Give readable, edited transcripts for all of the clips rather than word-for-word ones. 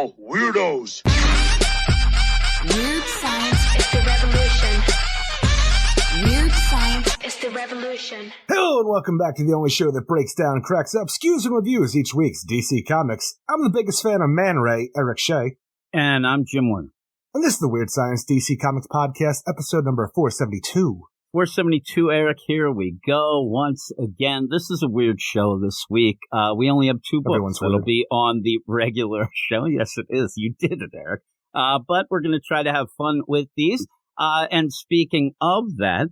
all weirdos. Weird science is the revolution. Weird science is the revolution. Hello and welcome back to the only show that breaks down, cracks up, skews, and reviews each week's DC Comics. I'm the biggest fan of Man Ray, Eric Shea. And I'm Jim Warner. And this is the Weird Science DC Comics Podcast, episode number 472. 472, Eric, here we go once again. This is a weird show this week. We only have two books that'll be on the regular show. Yes, it is. You did it, Eric. But we're going to try to have fun with these. And speaking of that,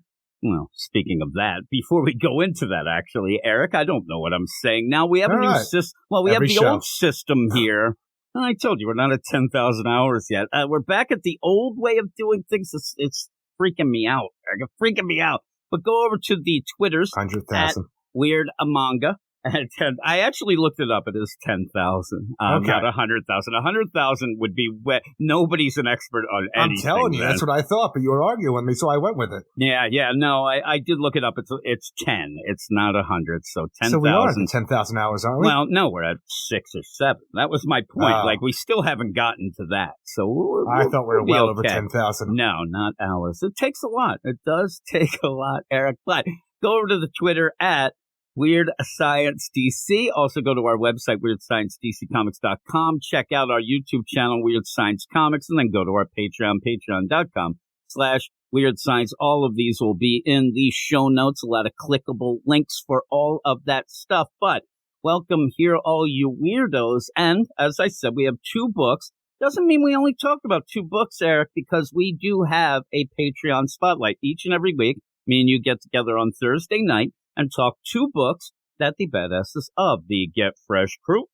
before we go into that, actually, Eric, I don't know what I'm saying. Now, we have a new system. Well, we have the old system here. I told you, we're not at 10,000 hours yet. We're back at the old way of doing things. It's freaking me out, Eric. Freaking me out. But go over to the Twitters 100,000. Weird Manga. And I actually looked it up. It is 10,000, not 100,000. 100,000 would be wet. Nobody's an expert on anything. I'm telling you, that's what I thought, but you were arguing with me, so I went with it. Yeah. No, I did look it up. It's 10. It's not 100. So 10,000. So we are at 10,000 hours, aren't we? Well, no, we're at 6 or 7. That was my point. Like, we still haven't gotten to that. So I thought we were well over 10,000. No, not hours. It takes a lot. It does take a lot, Eric. But go over to the Twitter at Weird Science DC. Also go to our website, WeirdScienceDCComics.com. Check out our YouTube channel, Weird Science Comics, and then go to our Patreon, Patreon.com/Weird Science. All of these will be in the show notes. A lot of clickable links for all of that stuff. But welcome here, all you weirdos. And as I said, we have 2 books. Doesn't mean we only talked about 2 books, Eric, because we do have a Patreon spotlight each and every week. Me and you get together on Thursday night and talk 2 books that the badasses of the Get Fresh crew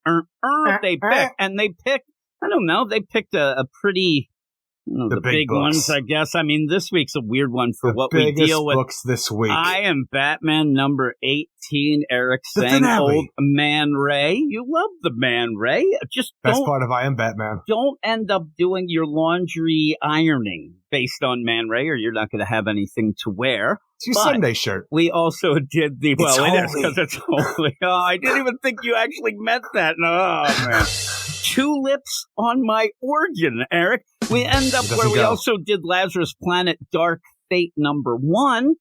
they pick. And they picked, I don't know, they picked a pretty, the big ones, I guess. I mean, this week's a weird one for what we deal with. Books this week. I Am Batman number 18, Eric saying Old Man Ray. You love the Man Ray. Just Best part of I Am Batman. Don't end up doing your laundry ironing based on Man Ray, or you're not going to have anything to wear. It's your Sunday shirt. We also did the... Well, it is because it's holy. Oh, I didn't even think you actually meant that. Oh, man. Tulips on my organ, Eric. We end up where we also did Lazarus Planet Dark Fate number 1.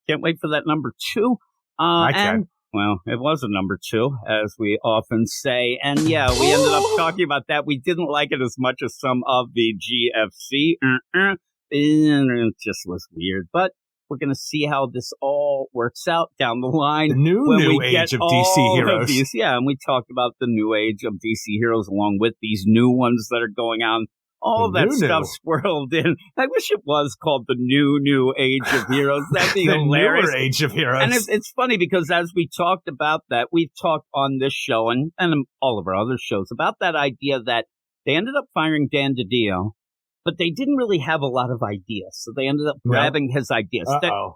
Can't wait for that number 2. I can. Well, it was a number 2, as we often say. And yeah, we ended up talking about that. We didn't like it as much as some of the GFC. It just was weird. But we're going to see how this all works out down the line. The new age of DC heroes. And we talked about the new age of DC heroes along with these new ones that are going on. All that stuff swirled in. I wish it was called the new age of heroes. That'd be hilarious. Newer age of heroes. And it's funny because as we talked about that, we've talked on this show and all of our other shows about that idea that they ended up firing Dan DiDio, but they didn't really have a lot of ideas. So they ended up grabbing his ideas.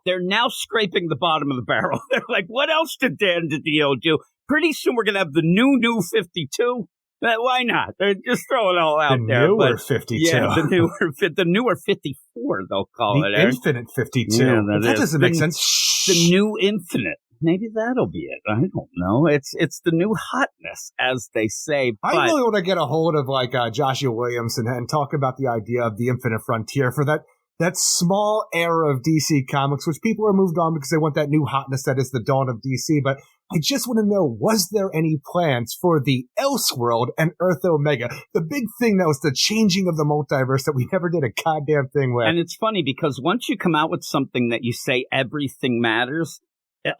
They're now scraping the bottom of the barrel. They're like, what else did Dan DiDio do? Pretty soon we're going to have the new 52. Why not? They're just throwing it all out there. The newer 52. Yeah, the newer 54, they'll call it. The Infinite 52. Yeah, that doesn't make sense. The new Infinite. Maybe that'll be it. I don't know. It's the new hotness, as they say. But I really want to get a hold of Joshua Williams and talk about the idea of the Infinite Frontier for that small era of DC Comics, which people are moved on because they want that new hotness that is the dawn of DC. But I just want to know, was there any plans for the Elseworld and Earth Omega? The big thing that was the changing of the multiverse that we never did a goddamn thing with. And it's funny because once you come out with something that you say everything matters,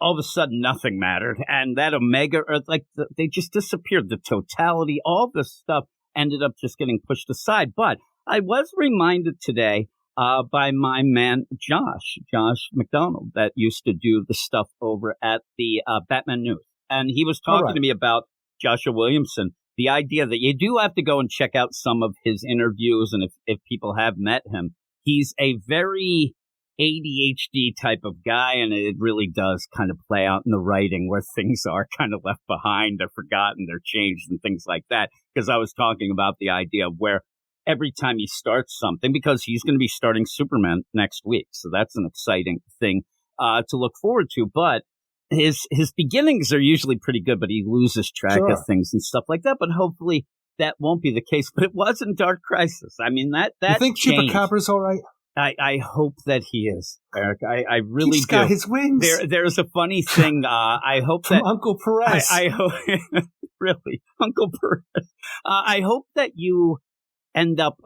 all of a sudden nothing mattered. And that Omega Earth, they just disappeared. The totality, all this stuff ended up just getting pushed aside. But I was reminded today by my man Josh McDonald, that used to do the stuff over at the Batman News. And he was talking to me about Joshua Williamson, the idea that you do have to go and check out some of his interviews. And if people have met him, he's a very ADHD type of guy. And it really does kind of play out in the writing where things are kind of left behind. They're forgotten, they're changed and things like that. Because I was talking about the idea of where every time he starts something, because he's going to be starting Superman next week. So that's an exciting thing to look forward to. But his beginnings are usually pretty good, but he loses track of things and stuff like that. But hopefully that won't be the case, but it was in Dark Crisis. I mean, that You think changed. Chupacabра's all right? I hope that he is, Eric. I really He's do. got his wings. There's a funny thing. I hope From that Uncle Perez. I hope really Uncle Perez. I hope that you end up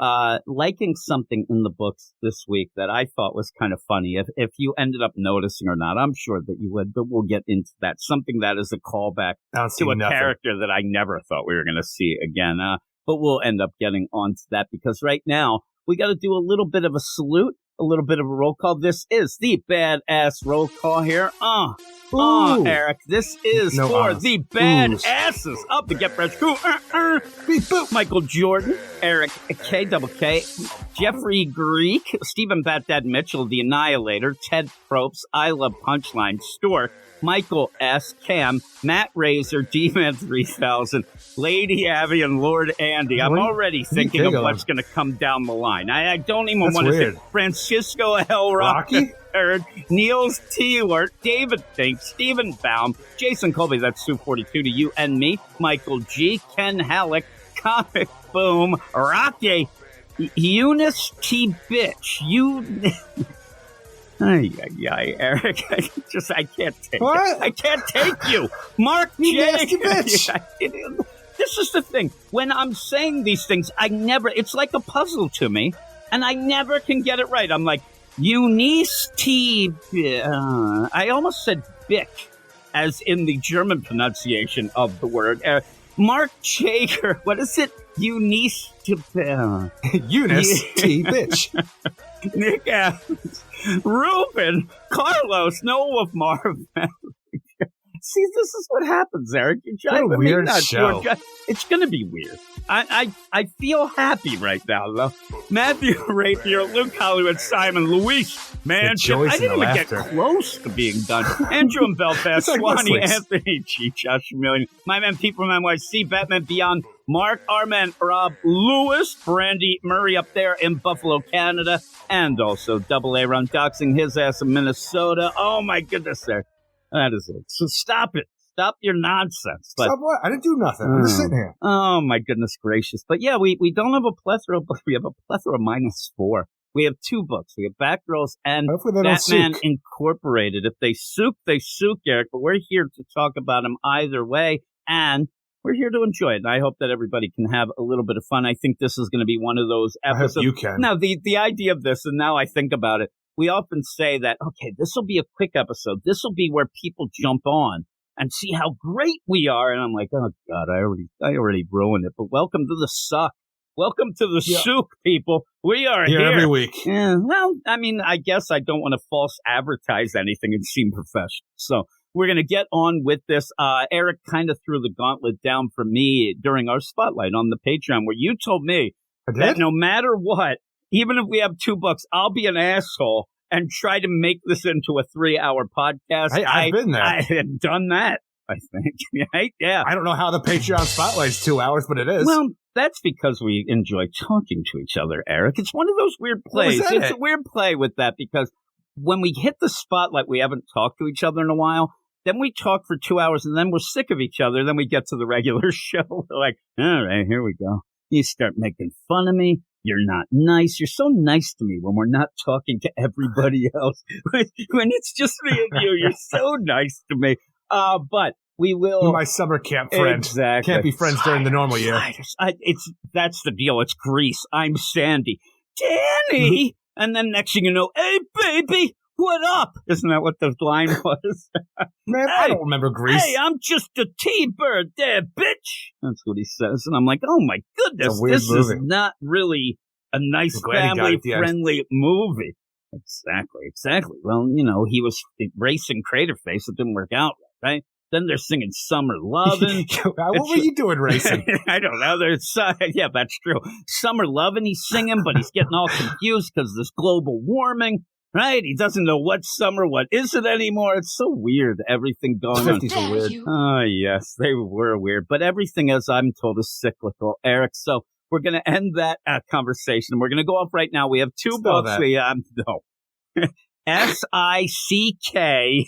liking something in the books this week that I thought was kind of funny. If you ended up noticing or not, I'm sure that you would, but we'll get into that. Something that is a callback to a character that I never thought we were going to see again. But we'll end up getting onto that because right now we got to do a little bit of a salute, a little bit of a roll call. This is the badass roll call here. Eric, this is for the badasses of the Get Fresh crew. Beep boop. Michael Jordan, Eric K. Jeffrey Greek, Stephen Bat Dad Mitchell, the Annihilator, Ted Probst, I Love Punchline, Stork, Michael S. Cam, Matt Razor, D-Man 3000, Lady Abby, and Lord Andy. I'm already thinking of what's going to come down the line. I don't even want to think. Francisco L. Rocky? Niels T. David Fink, Stephen Baum, Jason Colby, that's Sue42 to you and me, Michael G., Ken Halleck, Comic Boom, Rocky, Eunice T. Bitch, Eric, I can't take it. I can't take you. Mark J. Bitch. This is the thing. When I'm saying these things, it's like a puzzle to me, and I never can get it right. I'm like, Eunice T. I almost said Bick, as in the German pronunciation of the word. Mark Jager, what is it? Eunice T. Eunice T. Bitch. Nick Adams, Ruben, Carlos, Noah Marvin. See, this is what happens, Eric. You're what a weird show. It's going to be weird. I feel happy right now, though. Matthew Rapier, Luke Hollywood, Simon, Luis, Manchip. I didn't even get close to being done. Andrew and Belfast, Swanee, Anthony, G. Josh Million, My Man, People from NYC, Batman Beyond, Mark, Arman, Rob, Lewis, Brandy Murray up there in Buffalo, Canada, and also Double A Run doxing his ass in Minnesota. Oh, my goodness, there. That is it. So stop it. Stop your nonsense. Stop what? I didn't do nothing. I'm just sitting here. Oh, my goodness gracious. But yeah, we don't have a plethora, but we have a plethora -4. We have 2 books. We have Batgirls and Batman Incorporated. If they sook, Eric. But we're here to talk about them either way. And we're here to enjoy it. And I hope that everybody can have a little bit of fun. I think this is going to be one of those episodes. I hope you can. Now, the idea of this, and now I think about it, we often say that, okay, this will be a quick episode. This will be where people jump on and see how great we are. And I'm like, oh, God, I already ruined it. But welcome to the suck. Welcome to the souk, people. We are here every week. Yeah, well, I mean, I guess I don't want to false advertise anything and seem professional. So we're going to get on with this. Eric kind of threw the gauntlet down for me during our spotlight on the Patreon, where you told me that no matter what, even if we have 2 books, I'll be an asshole and try to make this into a 3-hour podcast. Hey, I've been there. I have done that, I think. Yeah. I don't know how the Patreon spotlight's 2 hours, but it is. Well, that's because we enjoy talking to each other, Eric. It's one of those weird plays. It's a weird play with that because when we hit the spotlight, we haven't talked to each other in a while. Then we talk for 2 hours, and then we're sick of each other. Then we get to the regular show. We're like, all right, here we go. You start making fun of me. You're not nice. You're so nice to me when we're not talking to everybody else. When it's just me and you, you're so nice to me. But we will. You're my summer camp friend. Exactly. Can't be friends during the normal year. That's the deal. It's Grease. I'm Sandy. Danny! And then next thing you know, hey, baby, what up? Isn't that what the line was? Man, I don't remember Grease. Hey, I'm just a T-bird there, bitch. That's what he says. And I'm like, oh my goodness, this is not really a nice family-friendly movie. Exactly. Well, he was racing Crater Face. It didn't work out, right? Then they're singing Summer Lovin'. What were you doing racing? I don't know. Yeah, that's true. Summer Lovin', he's singing, but he's getting all confused because there's global warming. Right? He doesn't know what's summer, what isn't anymore. It's so weird, everything going on. 50s are weird. Oh, yes, they were weird. But everything, as I'm told, is cyclical, Eric. So we're going to end that conversation. We're going to go off right now. We have 2 books. No. S-I-C-K.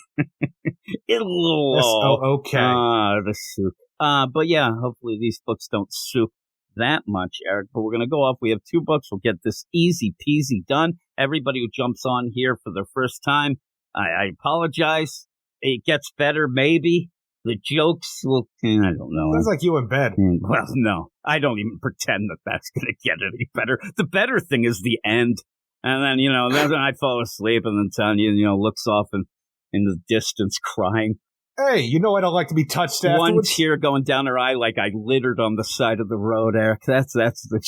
S-O-O-K. The soup. But yeah, hopefully these books don't soup that much, Eric. But we're going to go off. We have 2 books. We'll get this easy peasy done. Everybody who jumps on here for their first time, I apologize. It gets better, maybe. The jokes will, I don't know. Sounds like you in bed. Well, no, I don't even pretend that that's going to get any better. The better thing is the end. And then, then I fall asleep and then Tanya, looks off in the distance crying. Hey, you know I don't like to be touched afterwards. One tear going down her eye like I littered on the side of the road, Eric. That's the...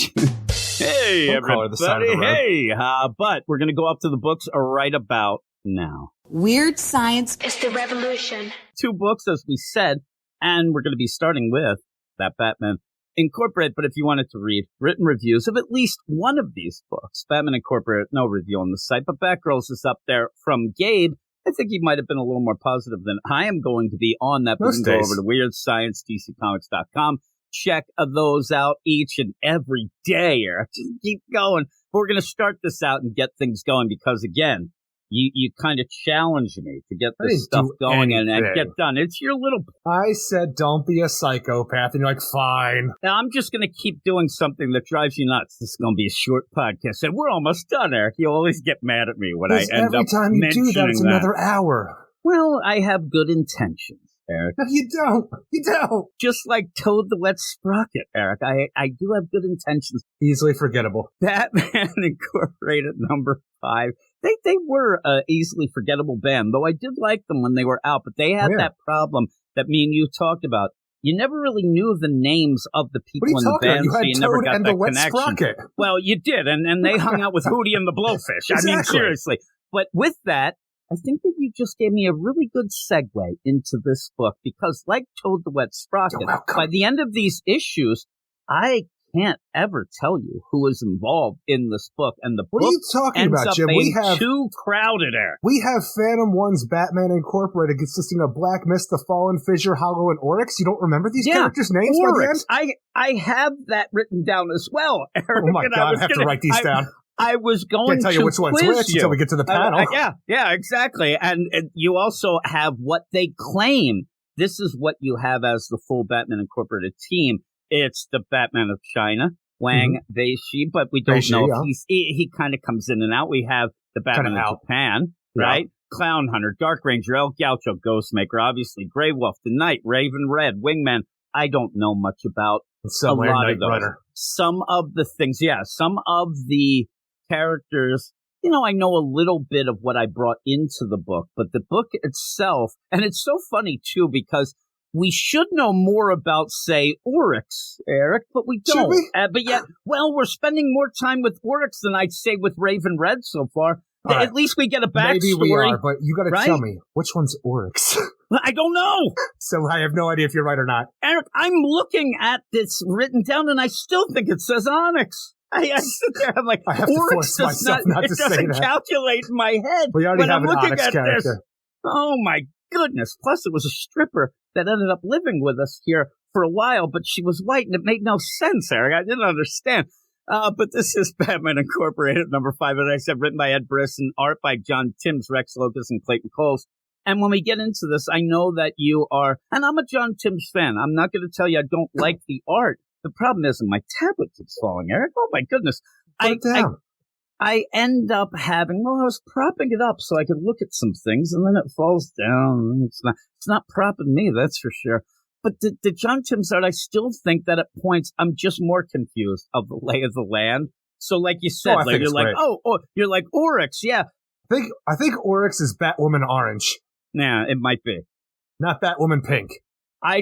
Hey, Don't everybody. call her the side of the road. Hey, but we're going to go up to the books right about now. Weird Science is the revolution. 2 books, as we said, and we're going to be starting with that Batman Incorporated. But if you wanted to read written reviews of at least one of these books, Batman Incorporated, no review on the site, but Batgirls is up there from Gabe. I think he might have been a little more positive than I am going to be on that. But you can go over to WeirdScienceDCComics.com. Check those out each and every day, Eric. Just keep going. But we're going to start this out and get things going because, again, you kind of challenge me to get this stuff going and get done. It's your little... I said don't be a psychopath, and you're like, fine. Now, I'm just going to keep doing something that drives you nuts. This is going to be a short podcast, and we're almost done, Eric. You always get mad at me when I end up every time you do that, it's another hour. Well, I have good intentions, Eric. No, you don't. You don't. Just like Toad the Wet Sprocket, Eric. I do have good intentions. Easily forgettable. Batman Incorporated #5. They were an easily forgettable band, though I did like them when they were out, but they had that problem that me and you talked about. You never really knew the names of the people in the band, so you never got that connection. Sprocket. Well, you did, and they hung out with Hootie and the Blowfish. Exactly. I mean, seriously. But with that, I think that you just gave me a really good segue into this book, because like Toad the Wet Sprocket, by the end of these issues, I can't ever tell you who is involved in this book, and the book what are you talking ends about, up Jim? being too crowded, Eric. We have Phantom One's Batman Incorporated consisting of Black Mist, the Fallen, Fissure, Hollow, and Oryx. You don't remember these characters' names Oryx. by the end? I have that written down as well, Eric. Oh my God, I have to write these down. I was going Can't tell you which one's which until we get to the panel. Yeah, exactly. And you also have what they claim. This is what you have as the full Batman Incorporated team. It's the Batman of China, Wang Weishi, but we don't know if he kind of comes in and out. We have the Batman of Japan, right? Clown Hunter, Dark Ranger, El Gaucho, Ghostmaker, obviously, Grey Wolf, the Knight, Raven Red, Wingman. I don't know much about a lot of those. Runner. Some of the things, some of the characters, I know a little bit of what I brought into the book, but the book itself, and it's so funny too, because we should know more about, say, Oryx, Eric, but we don't. Should we? But yet, we're spending more time with Oryx than I'd say with Raven Red so far. Right. At least we get a backstory. Maybe we are, but you got to tell me, which one's Oryx? I don't know. So I have no idea if you're right or not. Eric, I'm looking at this written down, and I still think it says Onyx. I sit there, I'm like, I have to force myself not to say that. It doesn't calculate in my head. We already have I'm an looking Onyx at character. This. Oh, my goodness. Plus, it was a stripper that ended up living with us here for a while, but she was white, and it made no sense, Eric. I didn't understand. But this is Batman Incorporated #5, as I said, written by Ed Brisson, art by John Timms, Rex Locus, and Clayton Coles. And when we get into this, I know that you are, and I'm a John Timms fan. I'm not going to tell you I don't like the art. The problem is my tablet keeps falling, Eric. Oh, my goodness. I end up having, I was propping it up so I could look at some things, and then it falls down. It's not propping me, that's for sure. But the John Timms art, I still think that at points I'm just more confused of the lay of the land. So, like you said, you're like Oryx, yeah. I think Oryx is Batwoman orange. Nah, it might be. Not Batwoman pink. I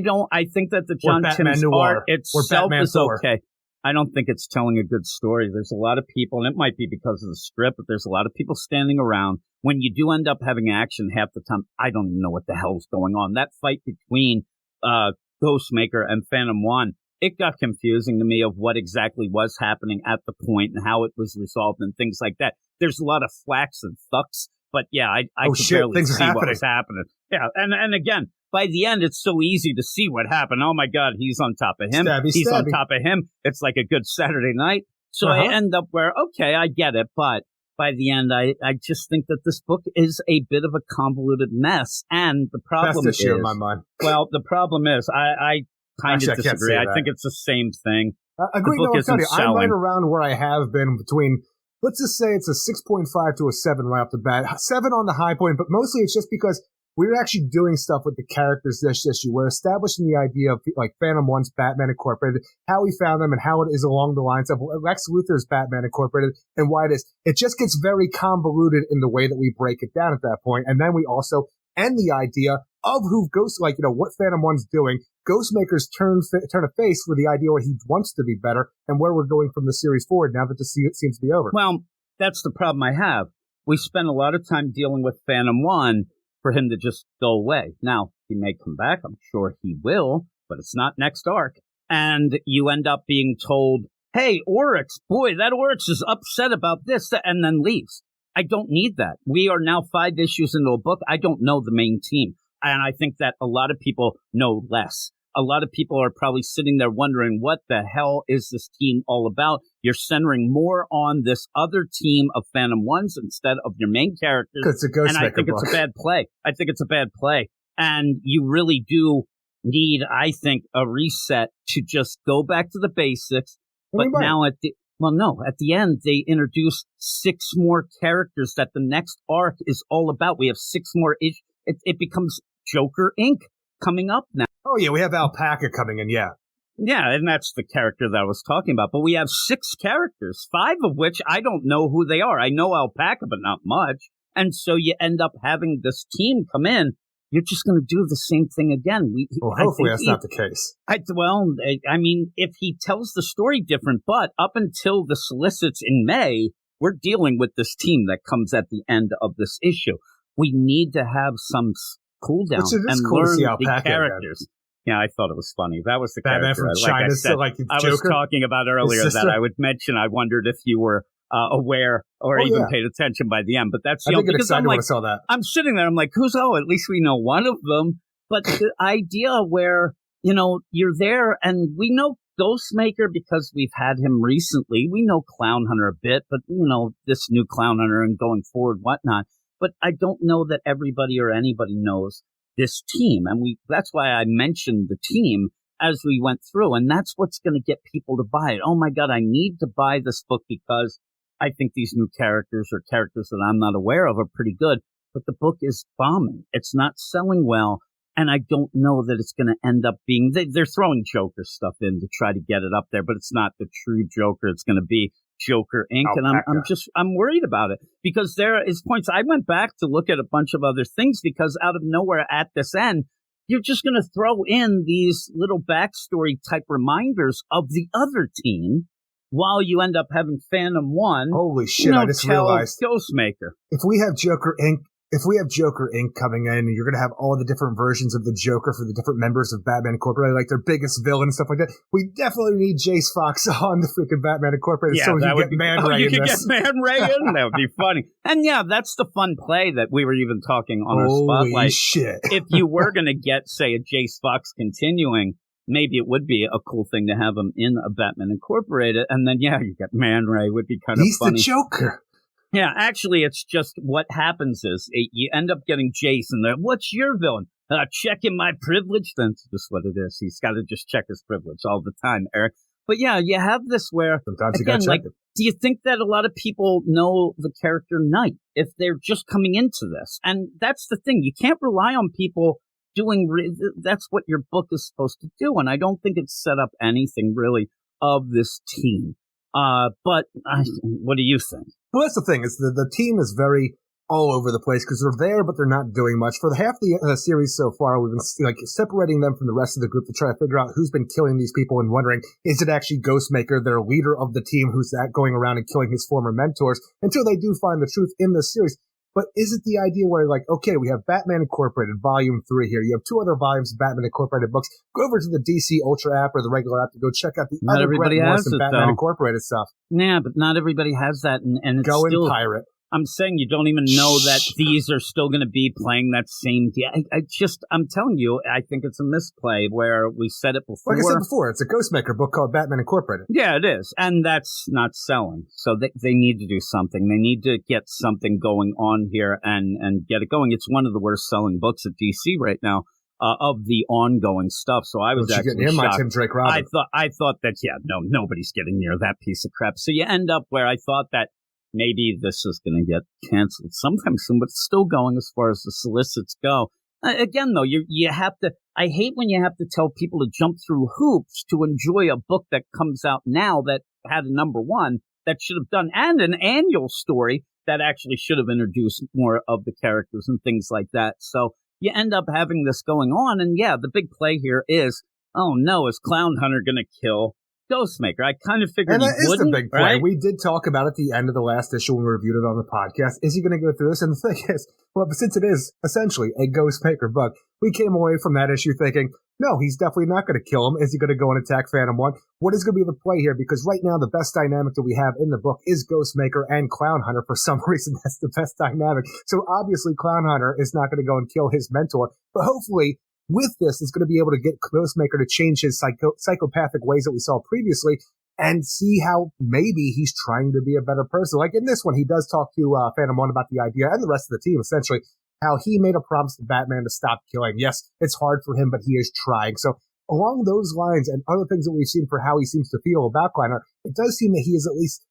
think that the John Timms art itself is okay. I don't think it's telling a good story. There's a lot of people, and it might be because of the script, but there's a lot of people standing around. When you do end up having action half the time, I don't even know what the hell's going on. That fight between Ghostmaker and Phantom One, it got confusing to me of what exactly was happening at the point and how it was resolved and things like that. There's a lot of flaks and thucks, but yeah, I could barely see what was happening. Yeah, and again, by the end, it's so easy to see what happened. Oh my God, he's on top of him. He's on top of him. It's like a good Saturday night. So I end up where, okay, I get it, but by the end, I just think that this book is a bit of a convoluted mess. And the problem Best issue in my mind. Well, the problem is, I kind of disagree. I think it's the same thing. Agreed. The book isn't I'm right selling. around where I have been between, let's just say it's a 6.5 to a 7 right off the bat. 7 on the high point, but mostly it's just because we're actually doing stuff with the characters this issue. We're establishing the idea of like Phantom One's Batman Incorporated, how we found them and how it is along the lines of Lex Luthor's Batman Incorporated and why it is. It just gets very convoluted in the way that we break it down at that point. And then we also end the idea of who what Phantom One's doing. Ghostmaker's turn of face with the idea where he wants to be better and where we're going from the series forward now that the seems to be over. Well, that's the problem I have. We spent a lot of time dealing with Phantom One for him to just go away. Now, he may come back. I'm sure he will, but it's not next arc. And you end up being told, hey, Oryx, boy, that Oryx is upset about this, and then leaves. I don't need that. We are now 5 issues into a book. I don't know the main team. And I think that a lot of people know less. A lot of people are probably sitting there wondering, what the hell is this team all about? You're centering more on this other team of Phantom Ones instead of your main characters. It's a Ghostmaker and I think book. it's a bad play. I think it's a bad play. And you really do need, I think, a reset to just go back to the basics. But now at the end, they introduce 6 more characters that the next arc is all about. We have 6 more issues. It becomes Joker Inc. coming up now. Oh, yeah, we have Alpaca coming in, yeah. Yeah, and that's the character that I was talking about. But we have 6 characters, 5 of which I don't know who they are. I know Alpaca, but not much. And so you end up having this team come in. You're just going to do the same thing again. Hopefully that's not the case. I mean, if he tells the story different, but up until the solicits in May, we're dealing with this team that comes at the end of this issue. We need to have some cooldown and cool learn the characters. Again. Yeah, I thought it was funny. That was the Batman character. from China, I was talking about earlier that I would mention. I wondered if you were aware or paid attention by the end. But that's I think it's excited when I saw that. I'm sitting there. I'm like, at least we know one of them. But the idea where you're there, and we know Ghostmaker because we've had him recently. We know Clown Hunter a bit, but this new Clown Hunter and going forward, whatnot. But I don't know that everybody or anybody knows this team. And that's why I mentioned the team as we went through. And that's what's going to get people to buy it. Oh, my God, I need to buy this book because I think these new characters or characters that I'm not aware of are pretty good. But the book is bombing. It's not selling well. And I don't know that it's going to end up being... They're throwing Joker stuff in to try to get it up there, but it's not the true Joker. It's going to be Joker Inc. Alpaca. And I'm worried about it because there is points. I went back to look at a bunch of other things because out of nowhere at this end, you're just going to throw in these little backstory type reminders of the other team while you end up having Phantom One. Holy shit, I just realized. Ghostmaker. If we have Joker Inc. coming in, and you're going to have all the different versions of the Joker for the different members of Batman Incorporated, like their biggest villain and stuff like that, we definitely need Jace Fox on the freaking Batman Incorporated so we can get Man Ray in this. Get Man Ray in? That would be funny. And yeah, that's the fun play that we were even talking on our Spotlight. Holy shit. If you were going to get, say, a Jace Fox continuing, maybe it would be a cool thing to have him in a Batman Incorporated. And then, you get Man Ray would be kind of funny. He's the Joker. Yeah, actually, it's just what happens is you end up getting Jason there. What's your villain? Checking my privilege? That's just what it is. He's got to just check his privilege all the time, Eric. But yeah, you have this where, sometimes again, you do you think that a lot of people know the character Knight if they're just coming into this? And that's the thing. You can't rely on people doing, that's what your book is supposed to do. And I don't think it's set up anything really of this team. But what do you think? Well, that's the thing, is the team is very all over the place because they're there, but they're not doing much. For half the series so far, we've been separating them from the rest of the group to try to figure out who's been killing these people and wondering, is it actually Ghostmaker, their leader of the team, who's going around and killing his former mentors, until they do find the truth in this series. But is it the idea where, okay, we have Batman Incorporated, Volume 3 here. You have 2 other volumes of Batman Incorporated books. Go over to the DC Ultra app or the regular app to go check out the other Grant Morrison Batman Incorporated stuff. Yeah, but not everybody has that. And it's go still, and pirate. I'm saying you don't even know that these are still going to be playing that same deal. I'm telling you, I think it's a misplay where we said it before. Like I said before, it's a Ghostmaker book called Batman Incorporated. Yeah, it is. And that's not selling. So they need to do something. They need to get something going on here and get it going. It's one of the worst selling books at DC right now. of the ongoing stuff. So I was actually getting shocked. My Tim Drake Robin. I thought that, nobody's getting near that piece of crap. So you end up where I thought that maybe this is going to get canceled sometime soon, but it's still going as far as the solicits go. Again, though, you have to. I hate when you have to tell people to jump through hoops to enjoy a book that comes out now that had a number one that should have done, and an annual story that actually should have introduced more of the characters and things like that. So you end up having this going on, and the big play here is, oh no, is Clown Hunter going to kill Ghostmaker? I kind of figured he wouldn't. And that is the big play. Right? We did talk about at the end of the last issue when we reviewed it on the podcast. Is he going to go through this? And the thing is, well, since it is essentially a Ghostmaker book, we came away from that issue thinking, no, he's definitely not going to kill him. Is he going to go and attack Phantom One? What is going to be the play here? Because right now, the best dynamic that we have in the book is Ghostmaker and Clown Hunter. For some reason, that's the best dynamic. So obviously, Clown Hunter is not going to go and kill his mentor, but hopefully, with this, it's going to be able to get Ghostmaker to change his psychopathic ways that we saw previously and see how maybe he's trying to be a better person. Like in this one, he does talk to Phantom One about the idea, and the rest of the team, essentially, how he made a promise to Batman to stop killing. Yes, it's hard for him, but he is trying. So along those lines and other things that we've seen for how he seems to feel about Kleiner, it does seem that he is at least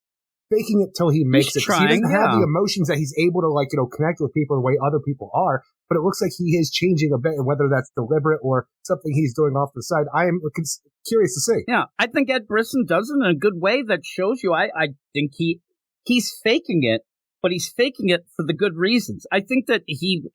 faking it till he makes it. Trying, he doesn't have the emotions that he's able to, connect with people the way other people are. But it looks like he is changing a bit, and whether that's deliberate or something he's doing off the side, I am curious to see. Yeah, I think Ed Brisson does it in a good way that shows you. I think he's faking it, but he's faking it for the good reasons. I think that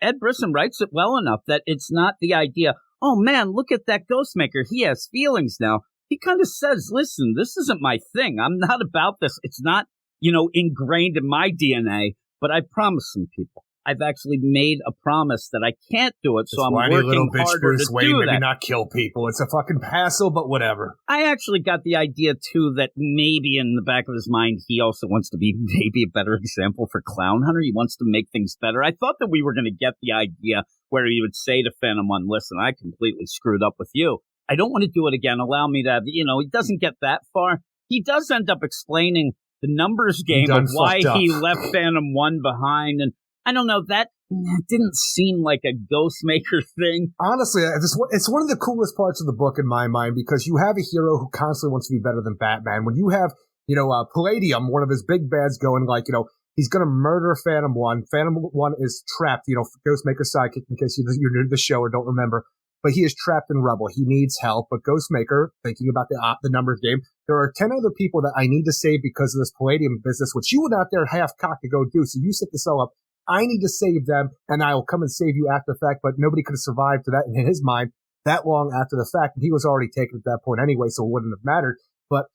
Ed Brisson writes it well enough that it's not the idea, oh man, look at that Ghostmaker, he has feelings now. He kind of says, listen, this isn't my thing. I'm not about this. It's not, ingrained in my DNA, but I promise some people. I've actually made a promise that I can't do it, so I'm working harder Bruce to Wayne, do maybe that. Not kill people. It's a fucking hassle, but whatever. I actually got the idea, too, that maybe in the back of his mind, he also wants to be maybe a better example for Clown Hunter. He wants to make things better. I thought that we were going to get the idea where he would say to Phantom One, listen, I completely screwed up with you. I don't want to do it again. Allow me to have, he doesn't get that far. He does end up explaining the numbers game of why he left Phantom One behind, and I don't know, that didn't seem like a Ghostmaker thing. Honestly, it's one of the coolest parts of the book in my mind, because you have a hero who constantly wants to be better than Batman. When you have, Palladium, one of his big bads, going he's going to murder Phantom One. Phantom One is trapped, Ghostmaker's sidekick, in case you're new to the show or don't remember. But he is trapped in rubble. He needs help. But Ghostmaker, thinking about the numbers game, there are 10 other people that I need to save because of this Palladium business, which you went out there half-cocked to go do. So you set this all up. I need to save them, and I will come and save you after the fact. But nobody could have survived to that in his mind that long after the fact. And he was already taken at that point anyway, so it wouldn't have mattered. But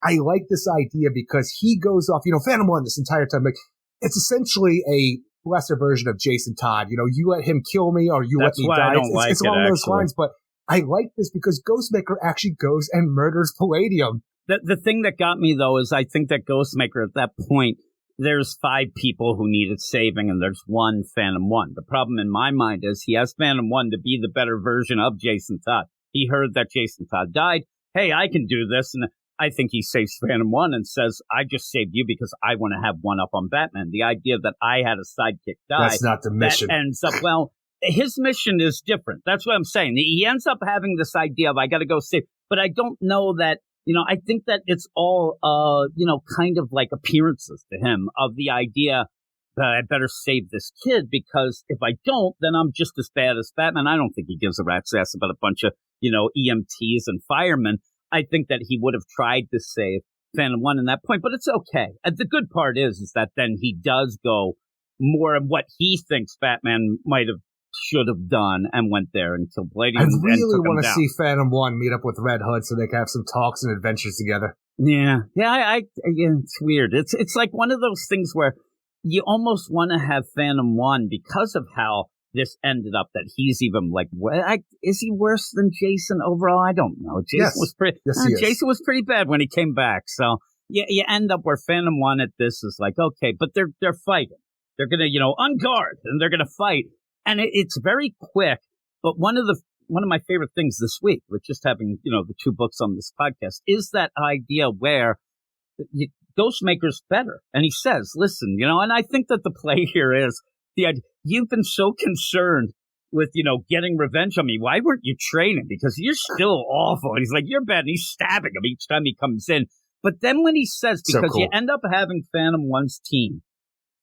I like this idea because he goes off, Phantom One this entire time. Like, it's essentially a lesser version of Jason Todd. You let him kill me or you let me die. It's along those lines, but I like this because Ghostmaker actually goes and murders Palladium. The thing that got me, though, is I think that Ghostmaker at that point, there's 5 people who needed saving, and there's one Phantom One. The problem in my mind is he has Phantom One to be the better version of Jason Todd. He heard that Jason Todd died. Hey, I can do this. And I think he saves Phantom One and says, I just saved you because I want to have one up on Batman. The idea that I had a sidekick die. That's not the mission. That ends up, his mission is different. That's what I'm saying. He ends up having this idea of, I got to go save. But I don't know that, I think that it's all, kind of like appearances to him of the idea that I better save this kid because if I don't, then I'm just as bad as Batman. I don't think he gives a rat's ass about a bunch of, EMTs and firemen. I think that he would have tried to save Phantom One in that point, but it's okay. The good part is that then he does go more of what he thinks Batman should have done and went there and killed Palladium. I really want to see Phantom One meet up with Red Hood so they can have some talks and adventures together. Yeah, it's weird. It's like one of those things where you almost want to have Phantom One because of how this ended up, that he's even like, is he worse than Jason overall? I don't know. Jason was pretty. Yes, Jason was pretty bad when he came back. So you end up where Phantom One at this is like, okay, but they're fighting. They're gonna on guard and they're gonna fight, and it's very quick. But one of my favorite things this week, with just having the 2 books on this podcast, is that idea where Ghostmaker's better, and he says, listen, and I think that the play here is the idea. You've been so concerned with, getting revenge on me. Why weren't you training? Because you're still awful. And he's like, you're bad. And he's stabbing him each time he comes in. But then when he says, because you end up having Phantom One's team,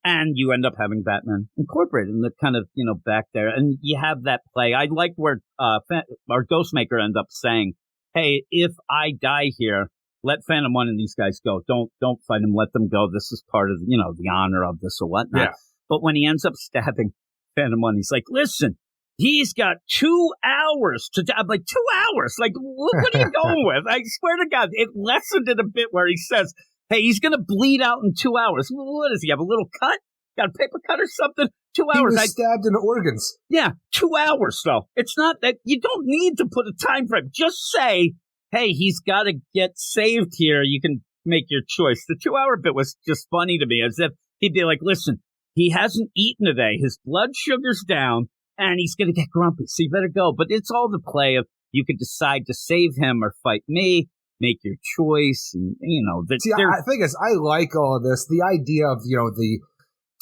and you end up having Batman Incorporated, and they're kind of, back there. And you have that play. I like where our Ghostmaker ends up saying, hey, if I die here, let Phantom One and these guys go. Don't fight them. Let them go. This is part of, the honor of this or whatnot. Yeah. But when he ends up stabbing Phantom One, he's like, listen, he's got 2 hours to die. I'm like, 2 hours? Like, what are you going with? I swear to God, it lessened it a bit where he says, hey, he's going to bleed out in 2 hours. What does he have, a little cut? Got a paper cut or something? 2 hours. He was stabbed in the organs. Yeah, 2 hours, though. It's not that you don't need to put a time frame. Just say, hey, he's got to get saved here. You can make your choice. The 2 hour bit was just funny to me, as if he'd be like, listen, he hasn't eaten today. His blood sugar's down, and he's going to get grumpy, so you better go. But it's all the play of you could decide to save him or fight me, make your choice. And, the thing is, I like all of this. The idea of, the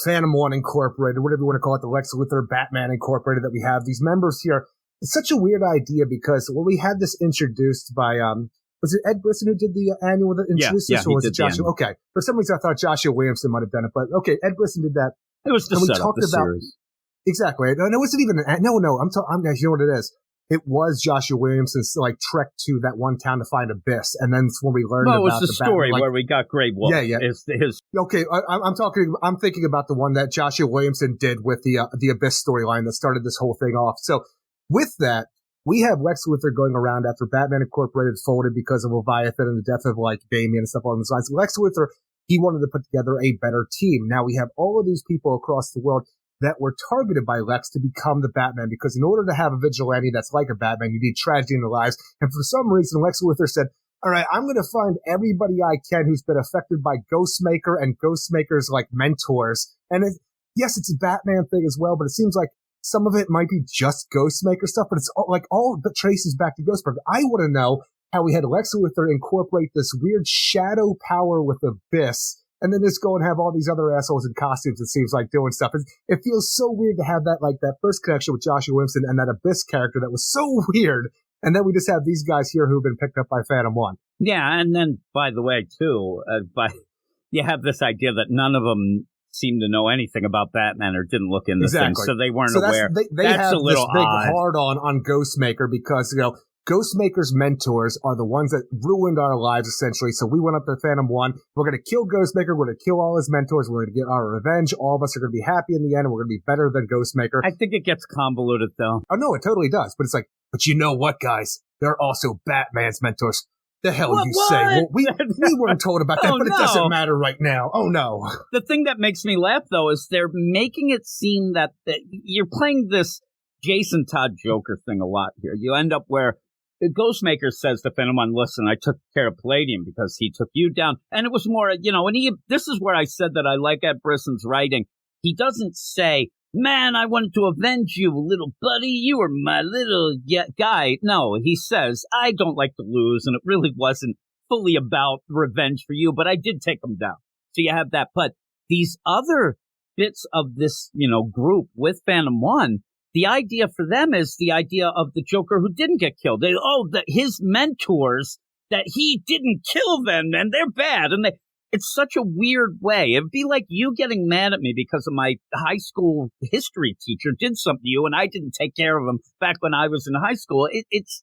Phantom One Incorporated, whatever you want to call it, the Lex Luthor Batman Incorporated that we have, these members here. It's such a weird idea because when we had this introduced by, was it Ed Brisson who did the annual that introduced this, or was it Joshua? Okay. For some reason, I thought Joshua Williamson might have done it, but okay, Ed Brisson did that. It was the setup, the series. Exactly. No, it wasn't even you know what it is. It was Joshua Williamson's trek to that one town to find Abyss, and then when we learned about it was the story where we got Grey Wolf. Yeah. Okay, I'm thinking about the one that Joshua Williamson did with the Abyss storyline that started this whole thing off. So with that, we have Lex Luthor going around after Batman Incorporated folded because of Leviathan and the death of Damian and stuff along those lines. Lex Luthor, he wanted to put together a better team. Now we have all of these people across the world that were targeted by Lex to become the Batman, because in order to have a vigilante that's like a Batman, you need tragedy in their lives. And for some reason, Lex Luthor said, all right, I'm going to find everybody I can who's been affected by Ghostmaker and Ghostmaker's mentors. And yes, it's a Batman thing as well, but it seems like some of it might be just Ghostmaker stuff, but it's all but traces back to Ghostmaker. I want to know how we had Lex Luthor incorporate this weird shadow power with Abyss, and then just go and have all these other assholes in costumes, it seems like, doing stuff. It feels so weird to have that first connection with Joshua Williamson and that Abyss character that was so weird. And then we just have these guys here who've been picked up by Phantom One. Yeah, and then, by the way, too, you have this idea that none of them seem to know anything about Batman or didn't look into things, so they weren't aware. They have a little this big hard on Ghostmaker because, Ghostmaker's mentors are the ones that ruined our lives, essentially. So we went up to Phantom One. We're going to kill Ghostmaker. We're going to kill all his mentors. We're going to get our revenge. All of us are going to be happy in the end, and we're going to be better than Ghostmaker. I think it gets convoluted, though. Oh, no, it totally does. But it's like, but you know what, guys? They're also Batman's mentors. The hell you say? Well, we weren't told about that, but it doesn't matter right now. Oh, no. The thing that makes me laugh, though, is they're making it seem that you're playing this Jason Todd Joker thing a lot here. You end up where the Ghostmaker says to Phantom One, listen, I took care of Palladium because he took you down. And it was more, and this is where I said that I like Ed Brisson's writing. He doesn't say, man, I wanted to avenge you, little buddy. You were my little guy. No, he says, I don't like to lose, and it really wasn't fully about revenge for you, but I did take him down. So you have that. But these other bits of this, group with Phantom One, the idea for them is the idea of the Joker who didn't get killed. His mentors, that he didn't kill them, and they're bad. And it's such a weird way. It'd be like you getting mad at me because of my high school history teacher did something to you, and I didn't take care of him back when I was in high school. It's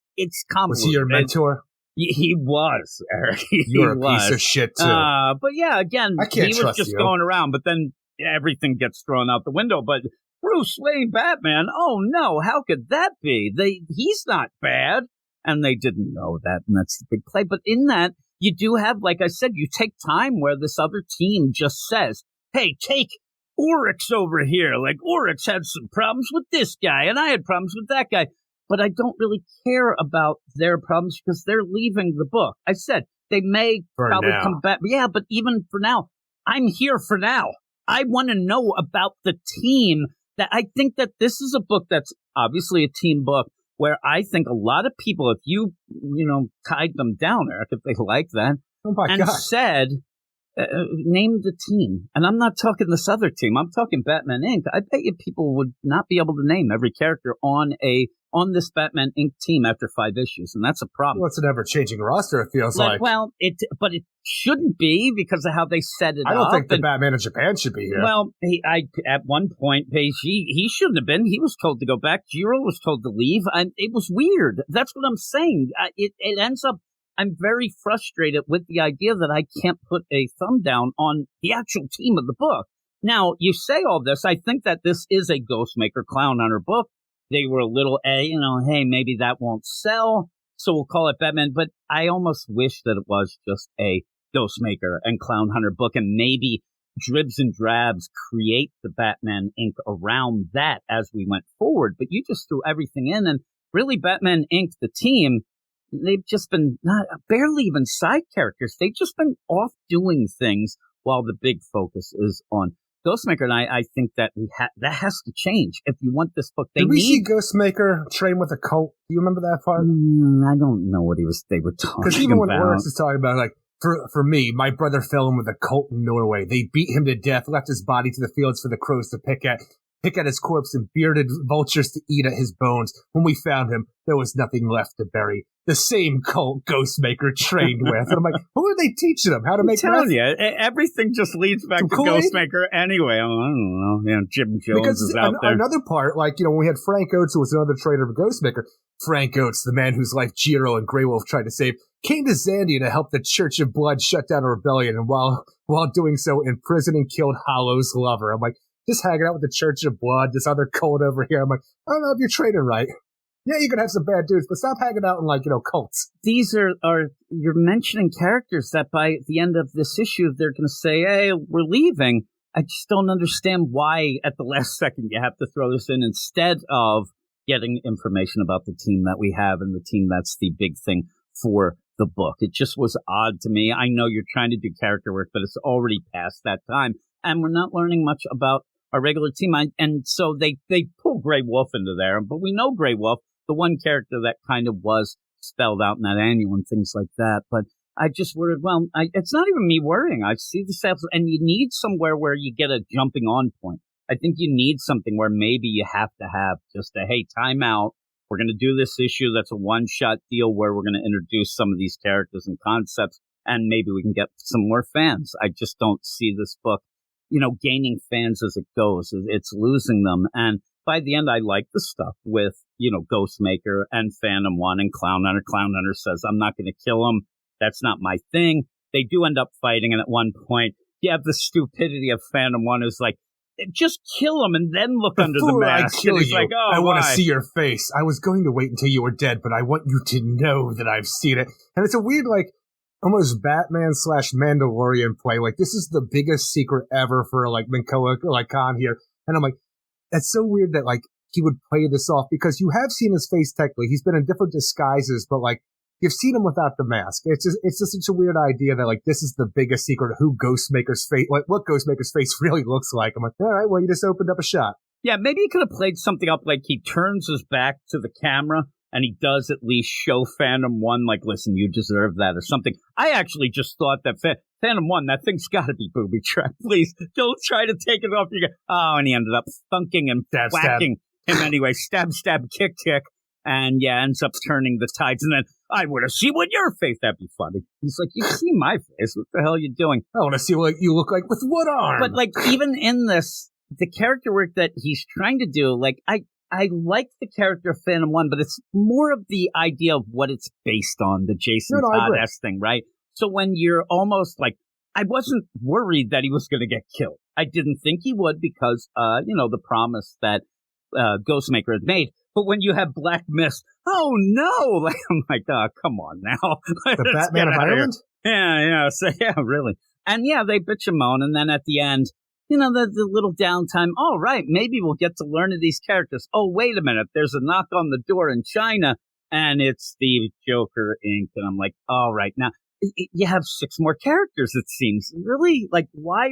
convoluted. Was he your mentor? He was, Eric. You're a piece of shit, too. But yeah, again, he was just going around, but then everything gets thrown out the window. But Bruce Wayne Batman, oh no, how could that be? He's not bad. And they didn't know that, and that's the big play. But in that, you do have, like I said, you take time where this other team just says, hey, take Oryx over here. Like, Oryx had some problems with this guy, and I had problems with that guy. But I don't really care about their problems because they're leaving the book. I said, they may probably come back. Yeah, but even for now, I'm here for now. I want to know about the team. That I think that this is a book that's obviously a team book where I think a lot of people, if you tied them down, Eric, if they like that, God. said, name the team. And I'm not talking this other team. I'm talking Batman Inc. I bet you people would not be able to name every character on this Batman Inc. team after 5 issues, and that's a problem. Well, it's an ever-changing roster, it feels like. Well, but it shouldn't be because of how they set it up. I don't think the Batman in Japan should be here. Well, at one point, he shouldn't have been. He was told to go back. Jiro was told to leave, and it was weird. That's what I'm saying. It ends up, I'm very frustrated with the idea that I can't put a thumb down on the actual team of the book. Now, you say all this. I think that this is a Ghostmaker Clown Hunter book. They were a little, hey, maybe that won't sell, so we'll call it Batman. But I almost wish that it was just a Ghostmaker and Clown Hunter book, and maybe dribs and drabs create the Batman Inc. around that as we went forward. But you just threw everything in, and really Batman Inc., the team, they've just been barely even side characters. They've just been off doing things while the big focus is on Ghostmaker, and I think that that has to change if you want this book. Did we see Ghostmaker train with a cult? Do you remember that part? I don't know what they were talking about. Because even when Oryx is talking about, like, for me, my brother fell in with a cult in Norway. They beat him to death, left his body to the fields for the crows to pick at his corpse, and bearded vultures to eat at his bones. When we found him, there was nothing left to bury. The same cult Ghostmaker trained with. And I'm like, who are they teaching him? How to make meth? Everything just leads back to Ghostmaker anyway. I don't know. Jim Jones is out there. Another part, like, when we had Frank Oates, who was another trainer of Ghostmaker, Frank Oates, the man whose life Jiro and Grey Wolf tried to save, came to Zandia to help the Church of Blood shut down a rebellion, and while doing so, imprisoned and killed Hollow's lover. I'm like, just hanging out with the Church of Blood, this other cult over here. I'm like, I don't know if you're training right. Yeah, you can have some bad dudes, but stop hanging out in, cults. These are you're mentioning characters that by the end of this issue, they're going to say, hey, we're leaving. I just don't understand why at the last second you have to throw this in instead of getting information about the team that we have and the team that's the big thing for the book. It just was odd to me. I know you're trying to do character work, but it's already past that time, and we're not learning much about our regular team. And so they pull Grey Wolf into there, but we know Grey Wolf, the one character that kind of was spelled out in that annual and things like that. But I just worried, it's not even me worrying. I see the samples, and you need somewhere where you get a jumping on point. I think you need something where maybe you have to have just hey, time out. We're going to do this issue that's a one-shot deal where we're going to introduce some of these characters and concepts, and maybe we can get some more fans. I just don't see this book, gaining fans as it goes. It's losing them. And by the end, I like the stuff with, Ghostmaker and Phantom One and Clown Hunter. Clown Hunter says, I'm not going to kill him. That's not my thing. They do end up fighting, and at one point, you have the stupidity of Phantom One who's like, just kill him and then look under the mask. I kill you. Like, I want to see your face. I was going to wait until you were dead, but I want you to know that I've seen it. And it's a weird, almost Batman / Mandalorian play. Like, this is the biggest secret ever for, Minkoa, Khan here. And I'm like, that's so weird that, he would play this off, because you have seen his face technically. He's been in different disguises, but, you've seen him without the mask. It's just such a weird idea that, this is the biggest secret of who Ghostmaker's face, what Ghostmaker's face really looks like. I'm like, all right, well, you just opened up a shot. Yeah, maybe he could have played something up like he turns his back to the camera and he does at least show Phantom One, listen, you deserve that or something. I actually just thought that Phantom One, that thing's got to be booby trapped. Please, don't try to take it off. And he ended up thunking and whacking him anyway. Stab, stab, kick, kick. And ends up turning the tides. And then, I want to see what your face. That'd be funny. He's like, you see my face. What the hell are you doing? I want to see what you look like with what arm. But even in this, the character work that he's trying to do, I like the character of Phantom One, but it's more of the idea of what it's based on, the Jason Todd-esque thing, right? So when you're almost I wasn't worried that he was going to get killed. I didn't think he would because, the promise that Ghostmaker had made. But when you have Black Mist, oh no! I'm like, oh, come on now. The Batman of Ireland? Yeah, so, really. And they bitch and moan, and then at the end, the little downtime, all right, maybe we'll get to learn of these characters. Oh, wait a minute, there's a knock on the door in China, and it's the Joker Inc. And I'm like, all right, now, you have 6 more characters, it seems. Really? Why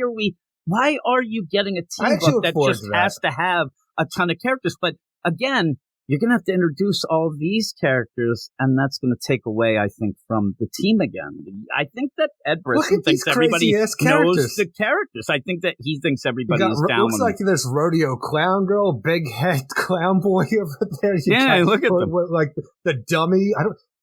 are you getting a team book that just has to have a ton of characters? But again, you're going to have to introduce all these characters, and that's going to take away, I think, from the team again. I think that Ed Brisson thinks everybody knows the characters. I think that he thinks everybody is down. Looks like there's Rodeo Clown Girl, Big Head Clown Boy over there. Look at them. Like the dummy.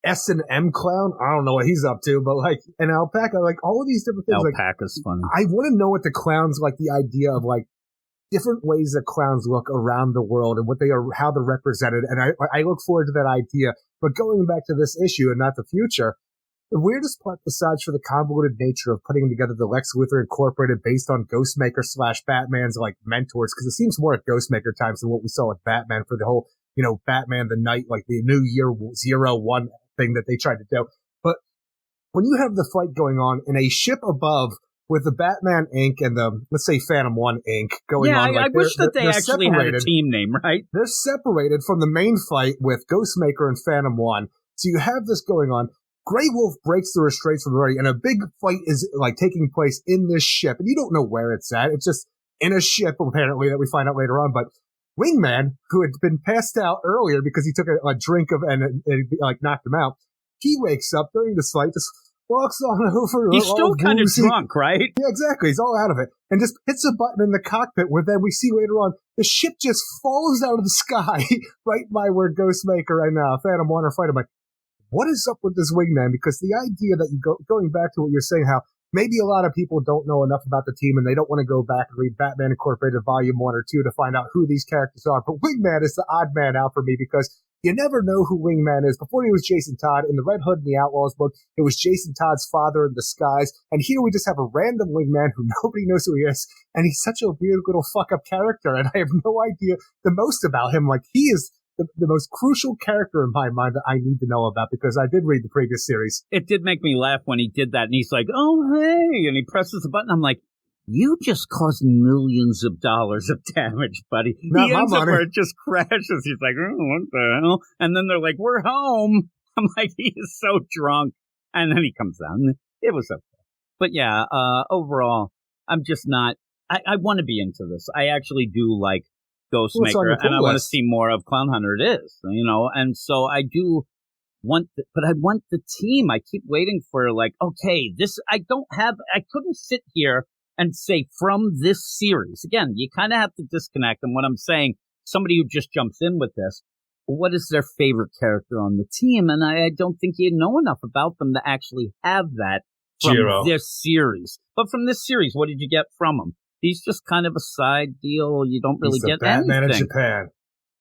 S&M Clown. I don't know what he's up to, but like an alpaca, like all of these different things. Alpaca's funny. I want to know what the clowns like. The idea of like different ways that clowns look around the world and what they are, how they're represented. And I look forward to that idea. But going back to this issue and not the future, the weirdest part, besides for the convoluted nature of putting together the Lex Luthor Incorporated based on Ghostmaker / Batman's like mentors, because it seems more at Ghostmaker times than what we saw with Batman for the whole, Batman the Night, like the New Year 01 thing that they tried to do. But when you have the fight going on in a ship above, with the Batman Inc. and the, let's say, Phantom 1 Inc. going on. I wish that they actually had a team name, right? They're separated from the main fight with Ghostmaker and Phantom 1. So you have this going on. Grey Wolf breaks the restraints from everybody, and a big fight is like taking place in this ship. And you don't know where it's at. It's just in a ship, apparently, that we find out later on. But Wingman, who had been passed out earlier because he took a drink of and like knocked him out, he wakes up during this fight, just walks on over. He's still kind of drunk, right? Yeah, exactly. He's all out of it. And just hits a button in the cockpit where then we see later on the ship just falls out of the sky right by where Ghostmaker and Phantom 1 are fighting. I'm like, what is up with this Wingman? Because the idea that going back to what you're saying, how maybe a lot of people don't know enough about the team and they don't want to go back and read Batman Incorporated Volume 1 or 2 to find out who these characters are. But Wingman is the odd man out for me because you never know who Wingman is. Before he was Jason Todd, in the Red Hood and the Outlaws book, it was Jason Todd's father in disguise. And here we just have a random Wingman who nobody knows who he is. And he's such a weird little fuck-up character. And I have no idea the most about him. Like, he is the most crucial character in my mind that I need to know about because I did read the previous series. It did make me laugh when he did that. And he's like, oh, hey. And he presses the button. I'm like, you just caused millions of dollars of damage, buddy. Not he ends my up money. where it just crashes. He's like, oh, what the hell? And then they're like, we're home. I'm like, he is so drunk. And then he comes down. It was okay. But yeah, overall, I'm just not, I want to be into this. I actually do like Ghostmaker, and I want to see more of Clown Hunter. It is, and so I do want, but I want the team. I keep waiting for like, okay, this, I couldn't sit here and say from this series. Again, you kind of have to disconnect. And what I'm saying, somebody who just jumps in with this, what is their favorite character on the team? And I don't think you know enough about them to actually have that from this series. But from this series, what did you get from him? He's just kind of a side deal. You don't really get Batman anything. in Japan.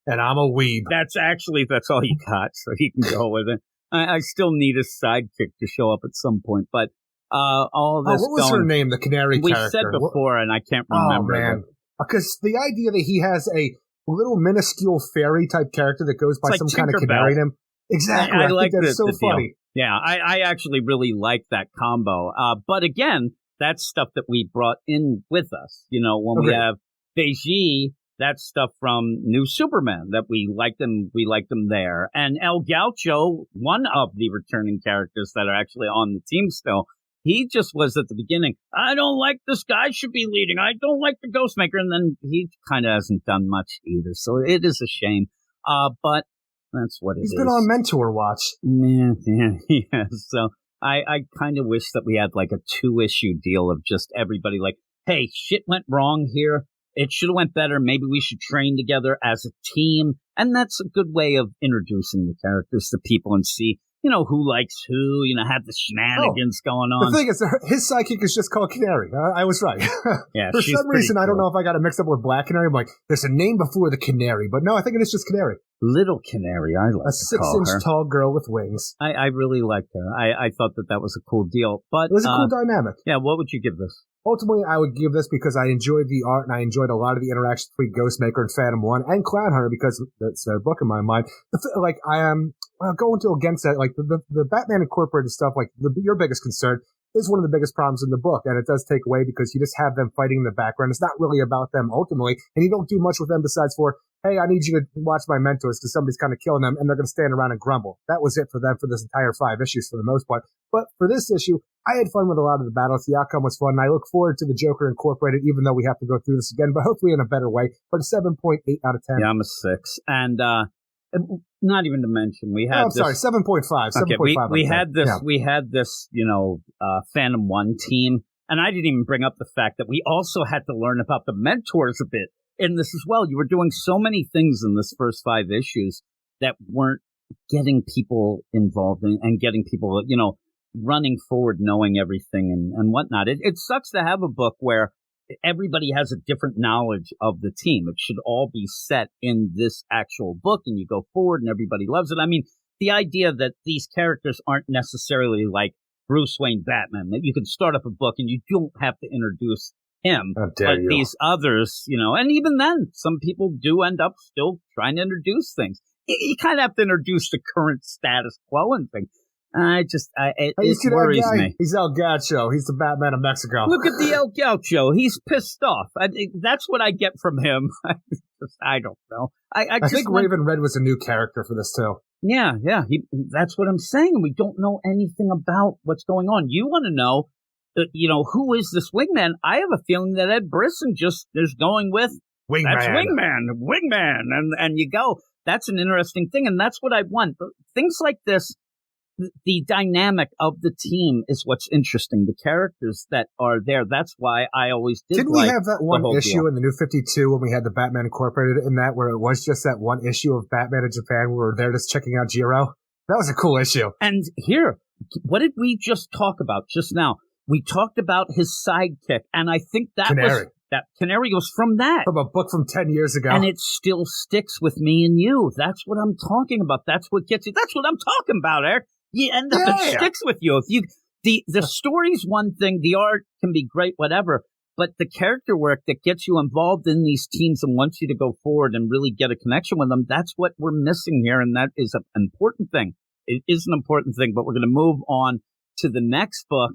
And I'm a weeb. That's all you got, so he can go with it. I still need a sidekick to show up at some point, but all this. What was her name? The canary character. We said before, and I can't remember. Oh man, because the idea that he has a little minuscule fairy type character that goes by some kind of canary name. Exactly, I like think that's so funny. Deal. Yeah, I actually really like that combo. But again, that's stuff that we brought in with us. When we have Beiji. That's stuff from New Superman that we liked them there. And El Gaucho, one of the returning characters that are actually on the team still, he just was at the beginning, I don't like this guy should be leading. I don't like the Ghostmaker. And then he kind of hasn't done much either. So it is a shame. But that's what it is. He's been on Mentor Watch. Yeah. So I kind of wish that we had like a 2-issue deal of just everybody like, hey, shit went wrong here. It should have went better. Maybe we should train together as a team. And that's a good way of introducing the characters to people and see, who likes who, have the shenanigans going on. The thing is, his sidekick is just called Canary. I was right. Yeah, For some reason, cool. I don't know if I got it mixed up with Black Canary. I'm like, there's a name before the Canary. But no, I think it is just Canary. Little Canary, I like to call her. A 6-inch tall girl with wings. I really liked her. I thought that was a cool deal. But it was a cool dynamic. Yeah, what would you give this? Ultimately, I would give this because I enjoyed the art and I enjoyed a lot of the interactions between Ghostmaker and Phantom 1 and Clown Hunter because that's their book in my mind. Like, I am going to against that, like the Batman Incorporated stuff, like your biggest concern is one of the biggest problems in the book. And it does take away because you just have them fighting in the background. It's not really about them ultimately. And you don't do much with them besides for, hey, I need you to watch my mentors because somebody's kind of killing them and they're going to stand around and grumble. That was it for them for this entire 5 issues for the most part. But for this issue, I had fun with a lot of the battles. The outcome was fun. And I look forward to the Joker Incorporated, even though we have to go through this again, but hopefully in a better way. But a 7.8 out of 10. Yeah, I'm a 6. And not even to mention, we had. I'm sorry, 7.5. Okay, we had this. Yeah. We had this. Phantom 1 team, and I didn't even bring up the fact that we also had to learn about the mentors a bit in this as well. You were doing so many things in this first 5 issues that weren't getting people involved and getting people, running forward, knowing everything and whatnot. It sucks to have a book where everybody has a different knowledge of the team. It should all be set in this actual book, and you go forward and everybody loves it. I mean, the idea that these characters aren't necessarily like Bruce Wayne Batman, that you can start up a book and you don't have to introduce him, but these others, and even then, some people do end up still trying to introduce things. You kind of have to introduce the current status quo and things. It worries me. He's El Gaucho. He's the Batman of Mexico. Look at the El Gaucho. He's pissed off. That's what I get from him. I don't know. I think Raven Red was a new character for this too. Yeah. That's what I'm saying. We don't know anything about what's going on. You want to know, who is this Wingman? I have a feeling that Ed Brisson just is going with Wingman. That's Wingman, and you go. That's an interesting thing, and that's what I want. Things like this. The dynamic of the team is what's interesting. The characters that are there. That's why I always did. Didn't we have that one issue in the New 52 when we had the Batman Incorporated in that, where it was just that one issue of Batman in Japan where we were there just checking out Jiro? That was a cool issue. And here, what did we just talk about just now? We talked about his sidekick, and I think that Canary was from that. From a book from 10 years ago. And it still sticks with me and you. That's what I'm talking about. That's what gets you. That's what I'm talking about, Eric. You end up, it sticks with you. If the story's one thing, the art can be great, whatever, but the character work that gets you involved in these teams and wants you to go forward and really get a connection with them, that's what we're missing here, and that is an important thing. It is an important thing, but we're going to move on to the next book.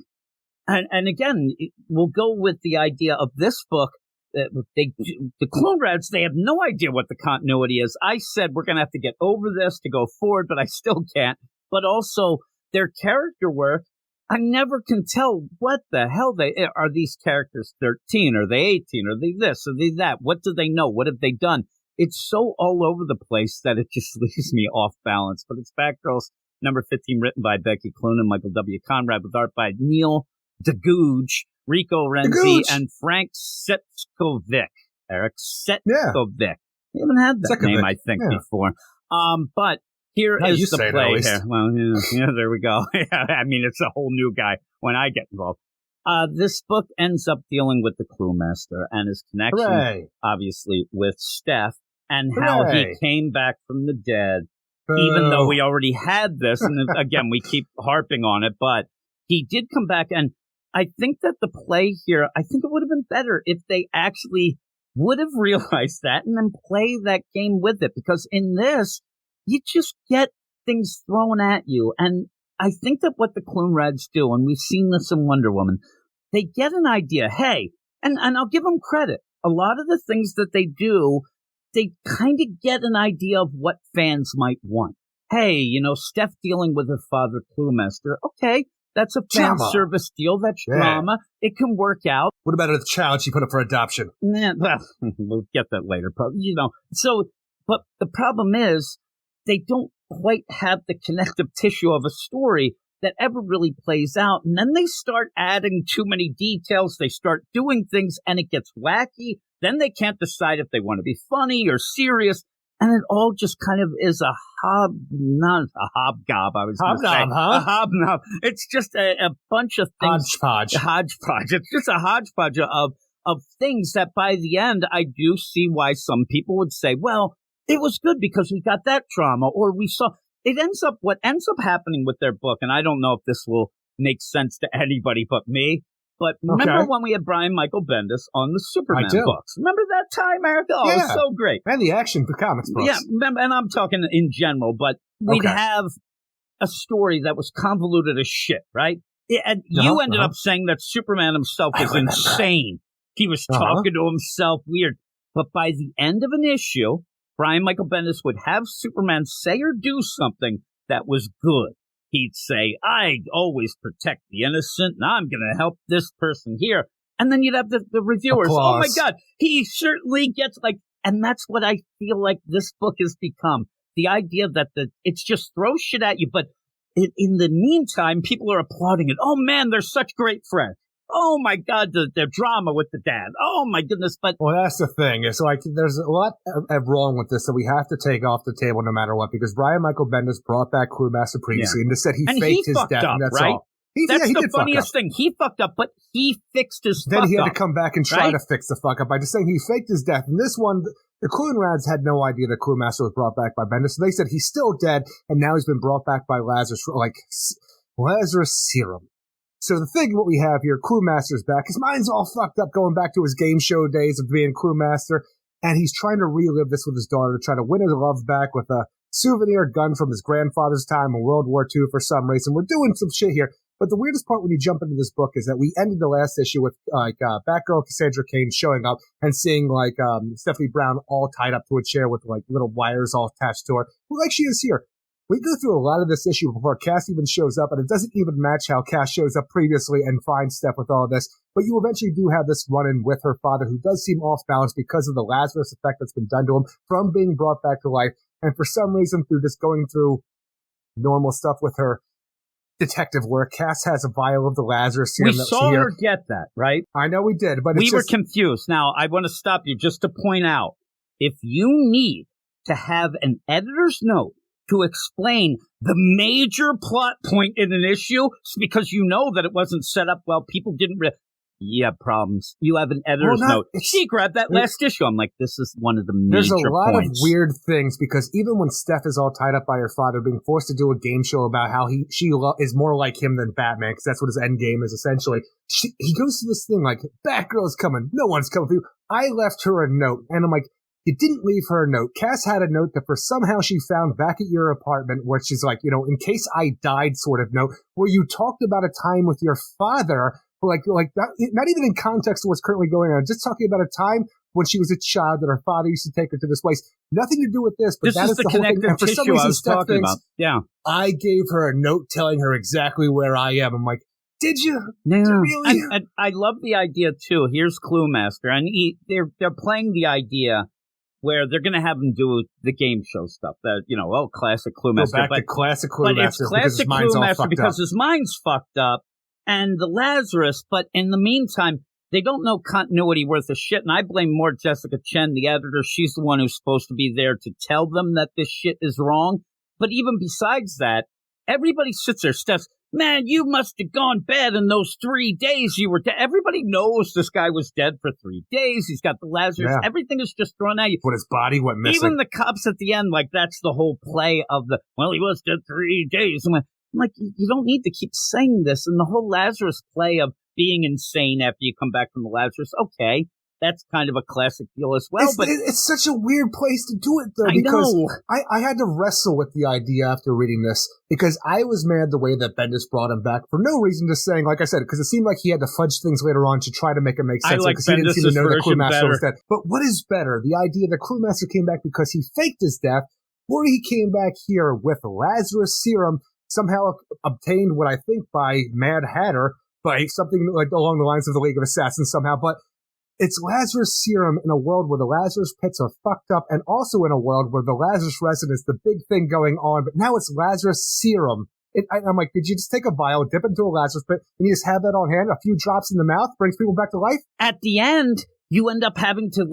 And again, we'll go with the idea of this book. The Clone Reds, they have no idea what the continuity is. I said we're going to have to get over this to go forward, but I still can't. But also, their character work, I never can tell what the hell are these characters 13? Are they 18? Are they this? Are they that? What do they know? What have they done? It's so all over the place that it just leaves me off balance. But it's Batgirls number 15, written by Becky Cloonan and Michael W. Conrad, with art by Neil DeGooge, Rico Renzi, and Frank Setkovic. Eric Setkovic. We haven't had that name, I think, before. But here is the play here. Well, there we go. I mean, it's a whole new guy when I get involved. This book ends up dealing with the Cluemaster and his connection, obviously, with Steph, and how he came back from the dead, even though we already had this. And again, we keep harping on it, but he did come back. And I think that the play here, I think it would have been better if they actually would have realized that and then play that game with it. Because in this, you just get things thrown at you. And I think that what the Clone Reds do, and we've seen this in Wonder Woman, they get an idea. Hey, and I'll give them credit. A lot of the things that they do, they kind of get an idea of what fans might want. Hey, Steph dealing with her father, Cluemaster. Okay, that's a fan service deal. That's drama. It can work out. What about the child she put up for adoption? Well, we'll get that later. So, but the problem is, they don't quite have the connective tissue of a story that ever really plays out. And then they start adding too many details. They start doing things and it gets wacky. Then they can't decide if they want to be funny or serious. And it all just kind of is a hobgob, I was going to say. A hobnob. It's just a bunch of things. Hodgepodge. It's just a hodgepodge of things that by the end, I do see why some people would say, well, it was good because we got that drama, or we saw it. What ends up happening with their book, and I don't know if this will make sense to anybody but me, but remember when we had Brian Michael Bendis on the Superman books? Remember that time, Eric? Oh, it was so great. And the action for comics books. Yeah, remember, and I'm talking in general, but we'd have a story that was convoluted as shit, right? And you ended up saying that Superman himself was insane. He was talking to himself weird. But by the end of an issue, Brian Michael Bendis would have Superman say or do something that was good. He'd say, I always protect the innocent, and I'm going to help this person here. And then you'd have the reviewers, oh my God, he certainly gets and that's what I feel like this book has become. the idea that it's just throw shit at you, but in the meantime, people are applauding it. Oh man, they're such great friends. Oh my God, the drama with the dad. Oh my goodness. But well, that's the thing. It's like there's a lot wrong with this that we have to take off the table no matter what, because Brian Michael Bendis brought back Cluemaster previously and just said he faked his death, and that's all. That's the funniest thing. He fucked up, but he fixed his fuck up. Then he had to come back and try to fix the fuck up by just saying he faked his death. And this one, the Cluenrads had no idea that Cluemaster was brought back by Bendis. So they said he's still dead, and now he's been brought back by Lazarus, like Lazarus serum. So the thing, what we have here, Cluemaster's back. His mind's all fucked up going back to his game show days of being Cluemaster, and he's trying to relive this with his daughter to try to win his love back with a souvenir gun from his grandfather's time in World War II for some reason. We're doing some shit here. But the weirdest part when you jump into this book is that we ended the last issue with Batgirl Cassandra Cain showing up and seeing Stephanie Brown all tied up to a chair with like little wires all attached to her, like she is here. We go through a lot of this issue before Cass even shows up, and it doesn't even match how Cass shows up previously and finds Steph with all this. But you eventually do have this run-in with her father, who does seem off balance because of the Lazarus effect that's been done to him from being brought back to life. And for some reason, through just going through normal stuff with her detective work, Cass has a vial of the Lazarus serum. We saw her get that, right? I know we did, but we were confused. Now, I want to stop you just to point out, if you need to have an editor's note to explain the major plot point in an issue, because you know that it wasn't set up well, people didn't you have problems. You have an editor's note. She grabbed that last issue. I'm like, this is one of the major points. There's a lot of weird things, because even when Steph is all tied up by her father, being forced to do a game show about how she is more like him than Batman, because that's what his end game is essentially. He goes to this thing like, Batgirl's coming. No one's coming for you. I left her a note, and I'm like, you didn't leave her a note. Cass had a note that for somehow she found back at your apartment, which is like, in case I died sort of note, where you talked about a time with your father, like that, not even in context of what's currently going on, just talking about a time when she was a child that her father used to take her to this place. Nothing to do with this, but that is the whole thing. And for some reason, Steph thinks, I gave her a note telling her exactly where I am. I'm like, did you? Yeah. Did you really? And I love the idea too. Here's Cluemaster, and they're playing the idea where they're going to have him do the game show stuff. That, classic Cluemaster. Go back to classic Cluemaster. But it's classic Cluemaster because his mind's fucked up. And the Lazarus, but in the meantime, they don't know continuity worth a shit. And I blame more Jessica Chen, the editor. She's the one who's supposed to be there to tell them that this shit is wrong. But even besides that, everybody sits there, Steph's, man, you must have gone bad in those 3 days you were dead. Everybody knows this guy was dead for 3 days. He's got the Lazarus. Yeah. Everything is just thrown at you. But his body went missing. Even the cops at the end, like, that's the whole play of he was dead 3 days. I'm like, you don't need to keep saying this. And the whole Lazarus play of being insane after you come back from the Lazarus, okay, that's kind of a classic deal as well. But it's such a weird place to do it, though, because I had to wrestle with the idea after reading this, because I was mad the way that Bendis brought him back for no reason, just saying, like I said, because it seemed like he had to fudge things later on to try to make it make sense. I like because he didn't seem to know that Cluemaster was dead. better. But what is better? The idea that Cluemaster came back because he faked his death, or he came back here with Lazarus serum, somehow obtained what I think by Mad Hatter, by something like along the lines of the League of Assassins somehow, but it's Lazarus serum in a world where the Lazarus pits are fucked up, and also in a world where the Lazarus resin is the big thing going on, but now it's Lazarus serum. I'm like, did you just take a vial, dip into a Lazarus pit, and you just have that on hand, a few drops in the mouth, brings people back to life? At the end, you end up having to,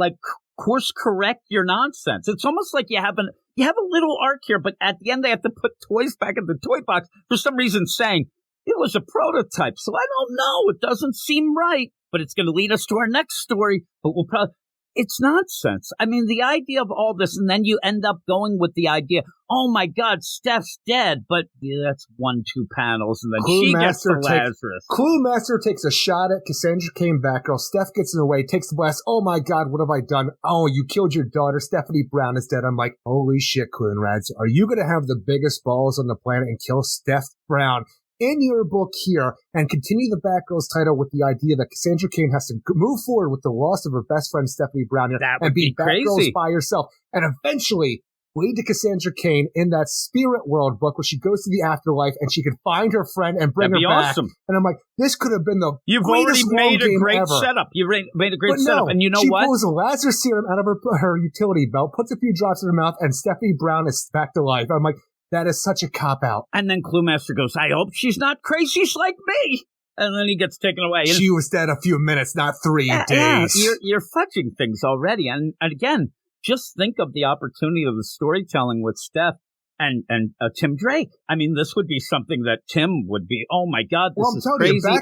course correct your nonsense. It's almost like you have a little arc here, but at the end they have to put toys back in the toy box for some reason, saying it was a prototype. So I don't know. It doesn't seem right, but it's going to lead us to our next story. But we'll probably. It's nonsense. I mean, the idea of all this, and then you end up going with the idea, oh my God, Steph's dead, but that's 1-2 panels, and then she gets the Lazarus. Cluemaster takes a shot at Cassandra Cain Batgirl. Steph gets in the way, takes the blast. Oh my God, what have I done? Oh, you killed your daughter. Stephanie Brown is dead. I'm like, holy shit, Cluenrads. Are you going to have the biggest balls on the planet and kill Steph Brown in your book here and continue the Batgirls title with the idea that Cassandra Cain has to move forward with the loss of her best friend Stephanie Brown here and be Batgirls by herself, and eventually lead to Cassandra Cain in that Spirit World book where she goes to the afterlife and she can find her friend and bring That'd her be back. Awesome. And I'm like, this could have been the You've already greatest made a great ever. setup. You made a great But setup. And you know she what? pulls a Lazarus serum out of her utility belt, puts a few drops in her mouth, and Stephanie Brown is back to life. I'm like, that is such a cop-out. And then Cluemaster goes, I hope she's not crazy. She's like me. And then he gets taken away. She was dead a few minutes, not 3 days. Yeah, you're fudging things already. And again, just think of the opportunity of the storytelling with Steph and Tim Drake. I mean, this would be something that Tim would be, oh my God, this is crazy. You,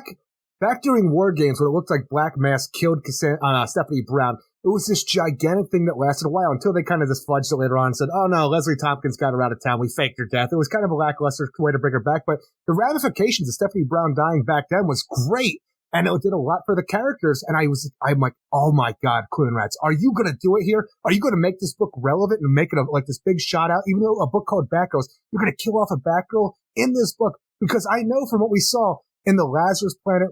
back during War Games when it looked like Black Mask killed Stephanie Brown, it was this gigantic thing that lasted a while until they kind of just fudged it later on and said, oh no, Leslie Tompkins got her out of town. We faked her death. It was kind of a lackluster way to bring her back, but the ramifications of Stephanie Brown dying back then was great. And it did a lot for the characters. And I'm like, oh my God, Cluenrats, are you going to do it here? Are you going to make this book relevant and make it like this big shot out? Even though a book called Batgirls, you're going to kill off a Batgirl in this book? Because I know from what we saw in the Lazarus Planet,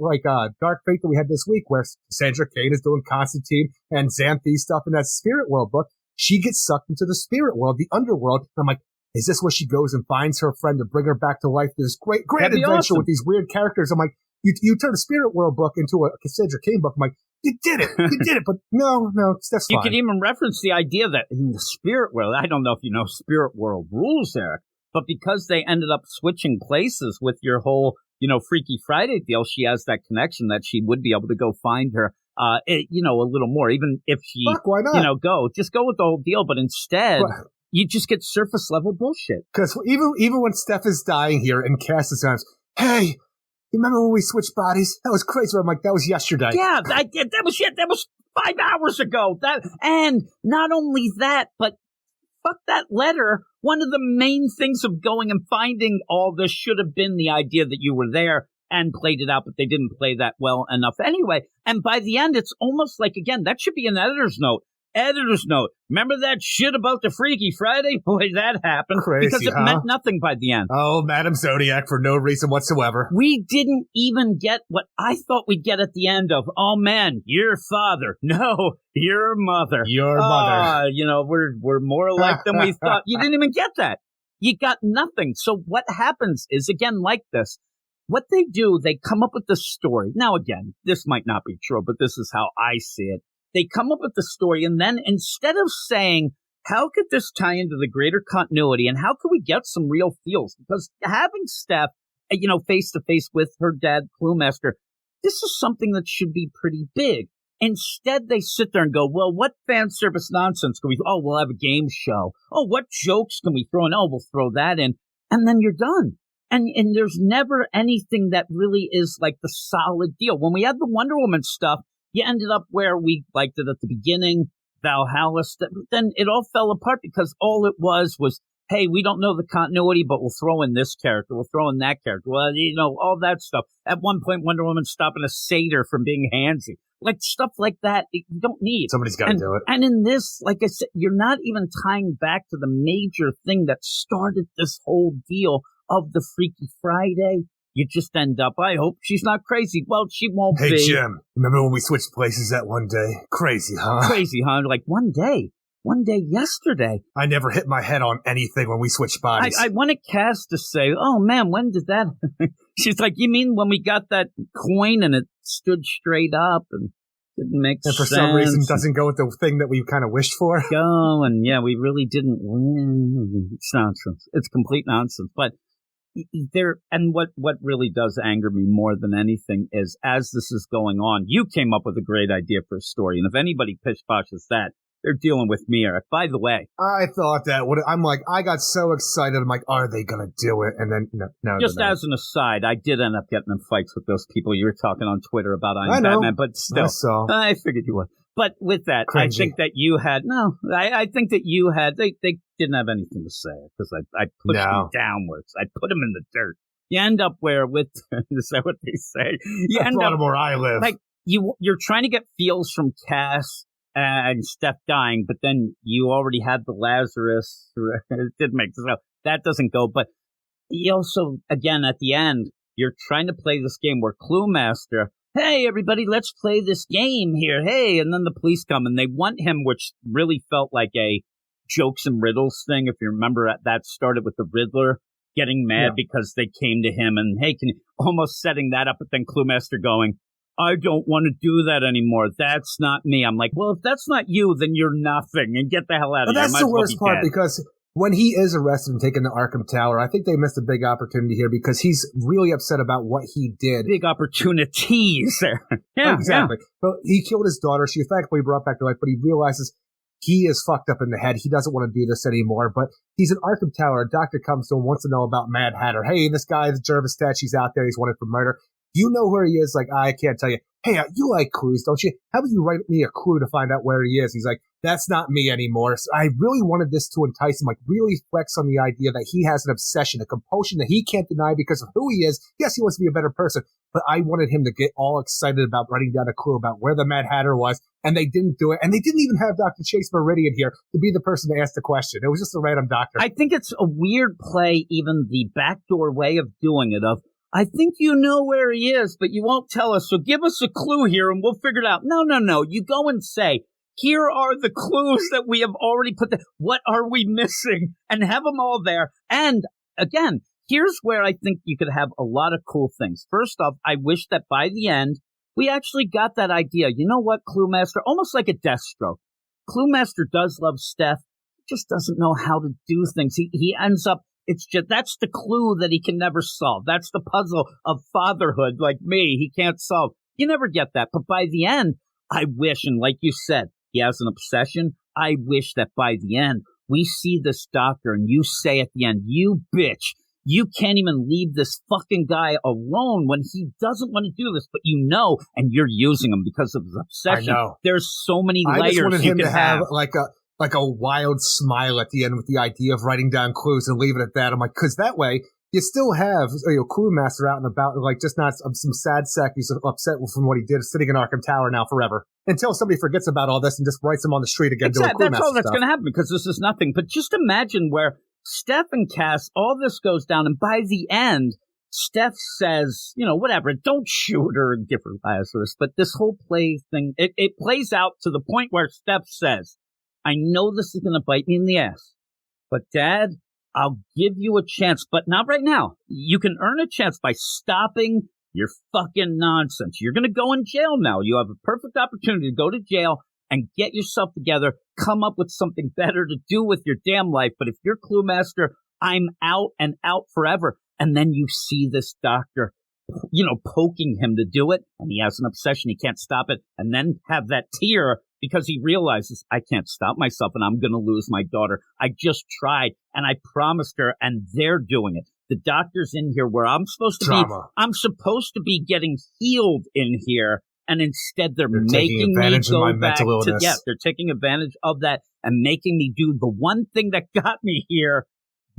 Dark Fate that we had this week, where Sandra Cain is doing Constantine and Xanthi stuff in that Spirit World book, she gets sucked into the Spirit World, the underworld. And I'm like, is this where she goes and finds her friend to bring her back to life? This great adventure awesome. With these weird characters. I'm like, you turn a Spirit World book into a Cassandra Cain book. I'm like, you did it. You did it. But no, that's fine. You could even reference the idea that in the Spirit World, I don't know if you know Spirit World rules, Eric, but because they ended up switching places with your whole, Freaky Friday deal, she has that connection that she would be able to go find her, a little more, even if she, why not? just go with the whole deal. But instead, you just get surface level bullshit. Because even when Steph is dying here and Cass is saying, hey, remember when we switched bodies? That was crazy. I'm like, that was yesterday. Yeah, that was shit. That was 5 hours ago. And not only that, but fuck that letter. One of the main things of going and finding all this should have been the idea that you were there and played it out, but they didn't play that well enough anyway. And by the end, it's almost like, again, that should be an editor's note. Editor's note. Remember that shit about the Freaky Friday? Boy, that happened. Crazy, because it meant nothing by the end. Oh, Madam Zodiac for no reason whatsoever. We didn't even get what I thought we'd get at the end of, oh man, your father. No, your mother. Your mother. We're more alike than we thought. You didn't even get that. You got nothing. So what happens is, again, like this, what they do, they come up with the story. Now, again, this might not be true, but this is how I see it. They come up with the story, and then instead of saying, how could this tie into the greater continuity, and how could we get some real feels? Because having Steph, face to face with her dad, Cluemaster, this is something that should be pretty big. Instead, they sit there and go, well, what fan service nonsense can we, we'll have a game show. Oh, what jokes can we throw in? Oh, we'll throw that in. And then you're done. And there's never anything that really is like the solid deal. When we had the Wonder Woman stuff, you ended up where we liked it at the beginning, Valhalla, but then it all fell apart because all it was, hey, we don't know the continuity, but we'll throw in this character, we'll throw in that character, well, all that stuff. At one point, Wonder Woman stopping a satyr from being handsy. Like, stuff like that, you don't need. Somebody's got to do it. And in this, like I said, you're not even tying back to the major thing that started this whole deal of the Freaky Friday. You just end up, I hope she's not crazy. Well, she won't be. Hey, Jim, remember when we switched places that one day? Crazy, huh? Crazy, huh? Like one day yesterday. I never hit my head on anything when we switched bodies. I wanted Cass to say, oh man, when did that? She's like, you mean when we got that coin and it stood straight up and didn't make sense? And for some reason doesn't go with the thing that we kind of wished for? Go, and yeah, we really didn't win. It's nonsense. It's complete nonsense. But what really does anger me more than anything is, as this is going on, you came up with a great idea for a story, and if anybody pish-poshes that, they're dealing with me, Eric. By the way, I thought that. I'm like, I got so excited. I'm like, are they gonna do it? And then no. Just as an aside, I did end up getting in fights with those people you were talking on Twitter about. I'm Batman, but still, I figured you would. But with that, Cringy. I think that you had I think that you had. They didn't have anything to say because I pushed them downwards. I put them in the dirt. You end up with is that what they say? You end up where I live. Like you're trying to get feels from Cass and Steph dying, but then you already had the Lazarus. It didn't make sense. That doesn't go. But you also, again, at the end, you're trying to play this game where Cluemaster, hey, everybody, let's play this game here. Hey, and then the police come and they want him, which really felt like a jokes and riddles thing. If you remember, that started with the Riddler getting mad because they came to him and, hey, can you, almost setting that up, but then Cluemaster going, I don't want to do that anymore. That's not me. I'm like, well, if that's not you, then you're nothing, and get the hell out of here. That's the worst part, because when he is arrested and taken to Arkham Tower, I think they missed a big opportunity here, because he's really upset about what he did. Big opportunities there. Yeah, exactly. But he killed his daughter. She was thankfully brought back to life, but he realizes he is fucked up in the head. He doesn't want to do this anymore, but he's in Arkham Tower. A doctor comes to him, wants to know about Mad Hatter. Hey, this guy, the Jervis Statue, he's out there. He's wanted for murder. You know where he is? Like, I can't tell you. Hey, you like clues, don't you? How about you write me a clue to find out where he is? He's like, that's not me anymore. So I really wanted this to entice him, like really flex on the idea that he has an obsession, a compulsion that he can't deny because of who he is. Yes, he wants to be a better person, but I wanted him to get all excited about writing down a clue about where the Mad Hatter was, and they didn't do it. And they didn't even have Dr. Chase Meridian here to be the person to ask the question. It was just a random doctor. I think it's a weird play, even the backdoor way of doing it, of, I think you know where he is, but you won't tell us, so give us a clue here and we'll figure it out. No. You go and say, here are the clues that we have already put there. What are we missing? And have them all there. And again, here's where I think you could have a lot of cool things. First off, I wish that by the end, we actually got that idea. You know what, Cluemaster? Almost like a Deathstroke. Cluemaster does love Steph, just doesn't know how to do things. He ends up, it's just, that's the clue that he can never solve. That's the puzzle of fatherhood, like me, he can't solve. You never get that. But by the end, I wish, and like you said, he has an obsession. I wish that by the end, we see this doctor and you say at the end, you bitch, you can't even leave this fucking guy alone when he doesn't want to do this, but you know, and you're using him because of his obsession. I know. There's so many layers. I just wanted him to have like a wild smile at the end with the idea of writing down clues and leaving it at that. I'm like, because that way you still have Cluemaster out and about, like just not some sad sack who's upset from what he did, sitting in Arkham Tower now forever until somebody forgets about all this and just writes him on the street again. Exactly. Doing Cluemaster that's all that's stuff. going to happen, because this is nothing. But just imagine where Steph and Cass, all this goes down, and by the end, Steph says, whatever, don't shoot her and give her Lazarus. But this whole play thing, it plays out to the point where Steph says, I know this is going to bite me in the ass, but Dad, I'll give you a chance, but not right now. You can earn a chance by stopping your fucking nonsense. You're going to go in jail now. You have a perfect opportunity to go to jail and get yourself together, come up with something better to do with your damn life. But if you're Cluemaster, I'm out and out forever. And then you see this doctor, poking him to do it, and he has an obsession. He can't stop it. And then have that tear because he realizes, I can't stop myself and I'm going to lose my daughter. I just tried and I promised her, and they're doing it. The doctor's in here where I'm supposed to be getting healed in here. And instead they're making me go back to, they're taking advantage of that and making me do the one thing that got me here.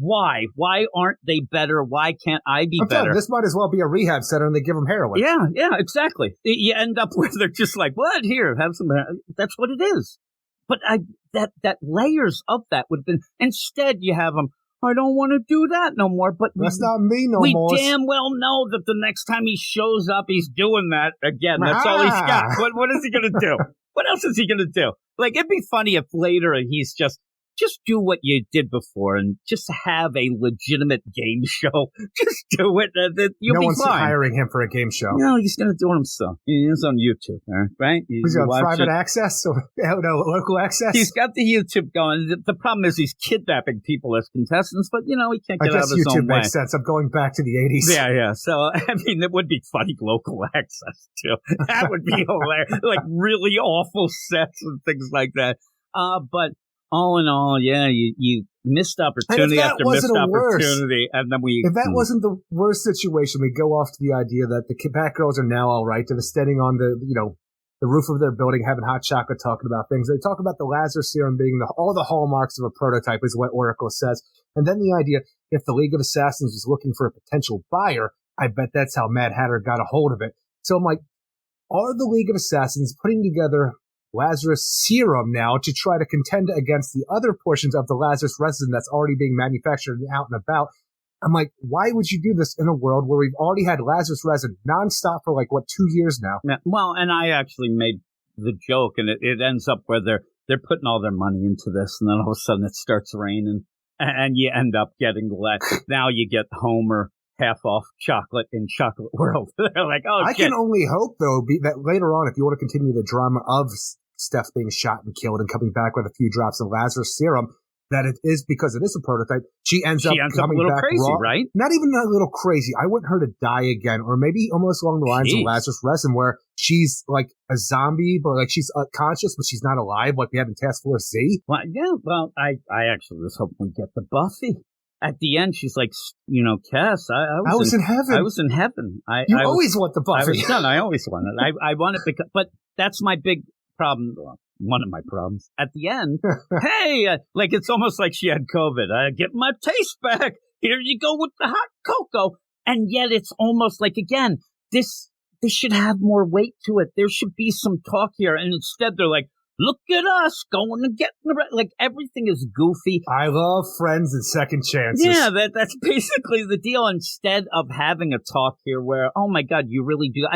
Why? Why aren't they better? Why can't I be better? This might as well be a rehab center and they give them heroin. Yeah, exactly. You end up where they're just like, what? Here, have some. That's what it is. But that layers of that would have been, instead you have them, I don't want to do that no more. But that's not me no more. We damn well know that the next time he shows up, he's doing that again. That's all he's got. What is he going to do? What else is he going to do? Like, it'd be funny if later he's just do what you did before and just have a legitimate game show. Just do it. You'll no be one's fine. hiring him for a game show. No, he's going to do it himself. He's on YouTube, right? He's got private access or local access? He's got the YouTube going. The problem is he's kidnapping people as contestants, but, he can't get out of his YouTube own way. makes sense. I'm going back to the 80s. Yeah. So, it would be funny local access, too. That would be hilarious. Like, really awful sets and things like that. But all in all, you missed opportunity after missed opportunity, and then if that wasn't the worst situation, we go off to the idea that the Batgirls are now all right. They're standing on the roof of their building, having hot chocolate, talking about things. They talk about the Lazarus serum being all the hallmarks of a prototype, is what Oracle says. And then the idea, if the League of Assassins was looking for a potential buyer, I bet that's how Mad Hatter got a hold of it. So I'm like, are the League of Assassins putting together Lazarus serum now to try to contend against the other portions of the Lazarus resin that's already being manufactured out and about? I'm like, why would you do this in a world where we've already had Lazarus resin nonstop for 2 years now? Yeah, well, and I actually made the joke, and it ends up where they're putting all their money into this, and then all of a sudden it starts raining, and you end up getting now you get Homer half off chocolate in Chocolate World. They're like, oh, I can only hope, though, that later on, if you want to continue the drama of Steph being shot and killed and coming back with a few drops of Lazarus serum, that it is because it is a prototype. She ends up coming a little back crazy, raw. right? Not even a little crazy. I want her to die again, or maybe almost along the lines of Lazarus Resin, where she's like a zombie, but like she's conscious, but she's not alive, like we had in Task Force Z. Well, yeah. Well, I actually was hoping we'd get the Buffy. At the end, she's like, Cass, I was in heaven. I was in heaven. I always want the Buffy. I always want it. I want it because, but that's my big problem. One of my problems. At the end, hey, like it's almost like she had COVID. I get my taste back. Here you go with the hot cocoa. And yet it's almost like, again, this should have more weight to it. There should be some talk here. And instead they're like, look at us going and getting like everything is goofy. I love friends and second chances. Yeah, that's basically the deal. Instead of having a talk here where, oh my God, you really do.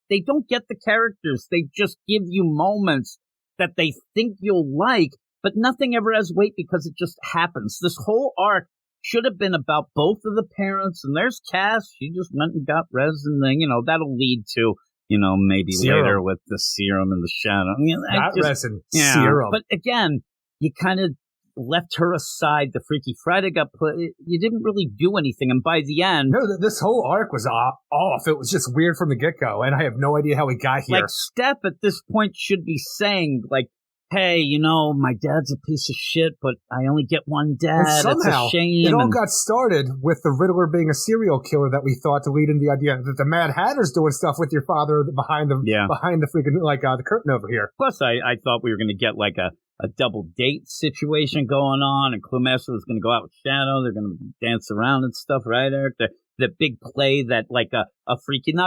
They don't get the characters. They just give you moments that they think you'll like, but nothing ever has weight because it just happens. This whole arc should have been about both of the parents, and there's Cass. She just went and got resin, and that'll lead to, maybe serum. Later with the serum and the shadow. Not resin, serum. But again, you kind of left her aside. The Freaky Friday got put. You didn't really do anything, and by the end, no, this whole arc was off. It was just weird from the get-go, and I have no idea how we got here. Like Steph at this point should be saying, like, hey, my dad's a piece of shit, but I only get one dad. And somehow, it's a shame. It all got started with the Riddler being a serial killer that we thought to lead in the idea that the Mad Hatter's doing stuff with your father behind the freaking, the curtain over here. Plus, I thought we were going to get like a double date situation going on, and Cluemaster was going to go out with Shadow. They're going to dance around and stuff, right, Eric? The big play that like not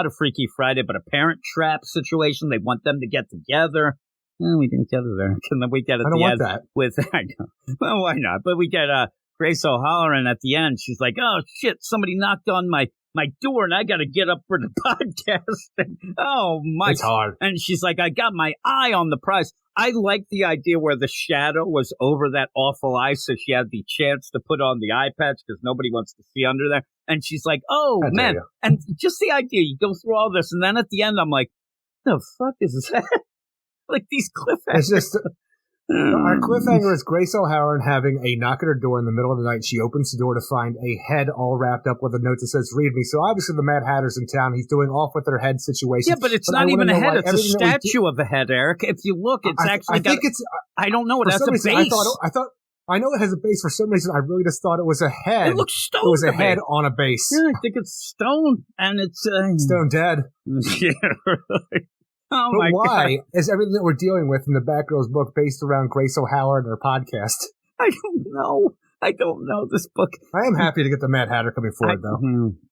a Freaky Friday, but a Parent Trap situation. They want them to get together. We didn't get it there. And then we get at the end that. with, I know. Well, why not? But we get Grace O'Halloran at the end. She's like, oh, shit, somebody knocked on my door and I got to get up for the podcast. And, oh, my. It's hard. And she's like, I got my eye on the prize. I like the idea where the shadow was over that awful eye, so she had the chance to put on the eye patch because nobody wants to see under there. And she's like, oh, man. And just the idea, you go through all this, and then at the end, I'm like, the fuck is that? Like these cliffhangers. It's just our cliffhanger is Grace O'Halloran having a knock at her door in the middle of the night. She opens the door to find a head all wrapped up with a note that says "Read me." So obviously the Mad Hatter's in town. He's doing off with their head situation. Yeah, but it's not even a head. It's a statue of a head, Eric. If you look, it's actually. I don't know. It has a base. I know it has a base. For some reason, I really just thought it was a head. It looks stone. It was a head on a base. Yeah, I think it's stone, and it's stone dead. Yeah, really. Oh, but why is everything that we're dealing with in the Batgirls book based around Grace O'Halloran and her podcast? I don't know this book. I am happy to get the Mad Hatter coming forward, though.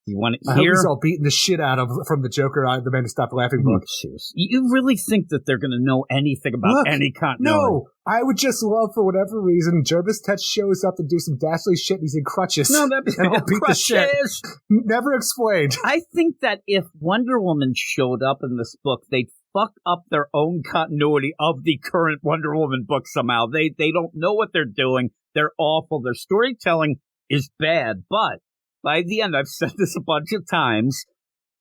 You want it here? I hope he's all beating the shit out of from the Joker, the Man Who Stopped Laughing book. Seriously. You really think that they're going to know anything about any continuity? No, I would just love, for whatever reason, Jervis Tetch shows up to do some dastardly shit and he's in crutches. No, that'd be beat the shit. Never explained. I think that if Wonder Woman showed up in this book, they'd fuck up their own continuity of the current Wonder Woman book somehow. They don't know what they're doing. They're awful. Their storytelling is bad. But by the end, I've said this a bunch of times,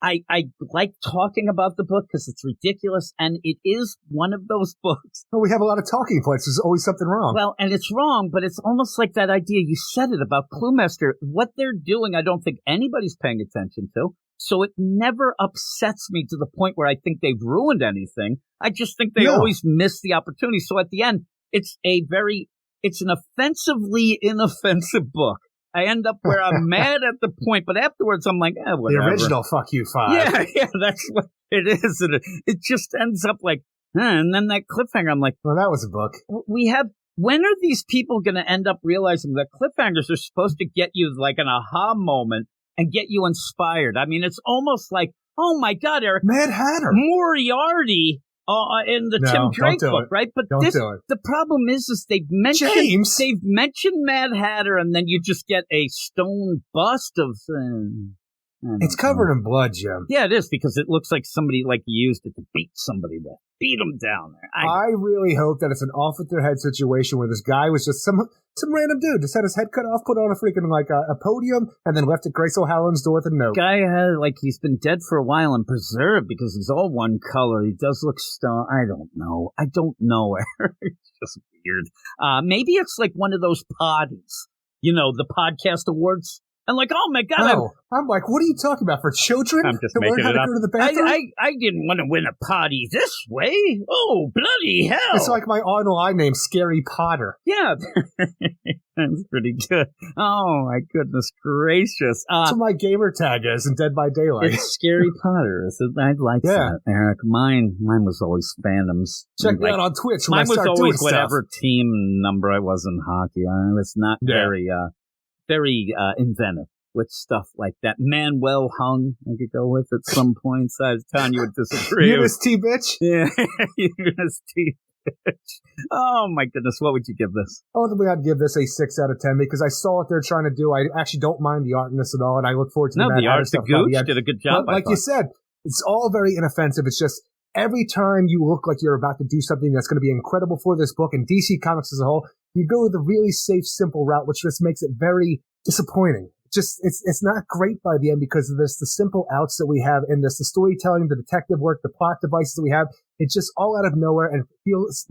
I like talking about the book because it's ridiculous, and it is one of those books. Well, we have a lot of talking points. There's always something wrong. Well, and it's wrong, but it's almost like that idea. You said it about Cluemaster. What they're doing, I don't think anybody's paying attention to. So it never upsets me to the point where I think they've ruined anything. I just think they always miss the opportunity. So at the end, it's an offensively inoffensive book. I end up where I'm mad at the point, but afterwards I'm like, whatever. The original Fuck You 5. Yeah, that's what it is. And it just ends up like, and then that cliffhanger, I'm like, well, that was a book. When are these people going to end up realizing that cliffhangers are supposed to get you like an aha moment and get you inspired? I mean, it's almost like, oh my God, Eric. Mad Hatter. Moriarty in the Tim Drake book, right? But the problem is they've mentioned Mad Hatter, and then you just get a stone bust of It's covered in blood, Jim. Yeah, it is, because it looks like somebody used it to beat somebody with. Beat them down there. I really hope that it's an off with their head situation where this guy was just some random dude just had his head cut off, put on a freaking a podium, and then left at Grace O'Halloran's door with a note. Guy had he's been dead for a while and preserved because he's all one color. He does look stone. I don't know. It's just weird. Maybe it's like one of those poddies, the podcast awards. And oh my God. No. I'm like, what are you talking about? For children? I'm just making it up. Go to the bathroom? I didn't want to win a potty this way. Oh, bloody hell. It's like my online name, Scary Potter. Yeah. That's pretty good. Oh, my goodness gracious. That's what my gamer tag is in Dead by Daylight. It's Scary Potter. I'd like that, Eric. Mine was always Phantoms. Check me out on Twitch. Mine was always whatever team number I was in hockey. I was not very inventive with stuff like that. Manuel Hung, I could go with at some points. I was telling you would disagree. Eunice T. Bitch? Yeah, Eunice T. Bitch. Oh, my goodness. What would you give this? Ultimately, I'd give this a 6 out of 10 because I saw what they're trying to do. I actually don't mind the art in this at all, and I look forward to the art. The Gooch did a good job. But like you said, it's all very inoffensive. It's just every time you look like you're about to do something that's going to be incredible for this book and DC Comics as a whole, you go the really safe, simple route, which just makes it very disappointing. It's not great by the end because of this, the simple outs that we have in this, the storytelling, the detective work, the plot devices that we have. It's just all out of nowhere and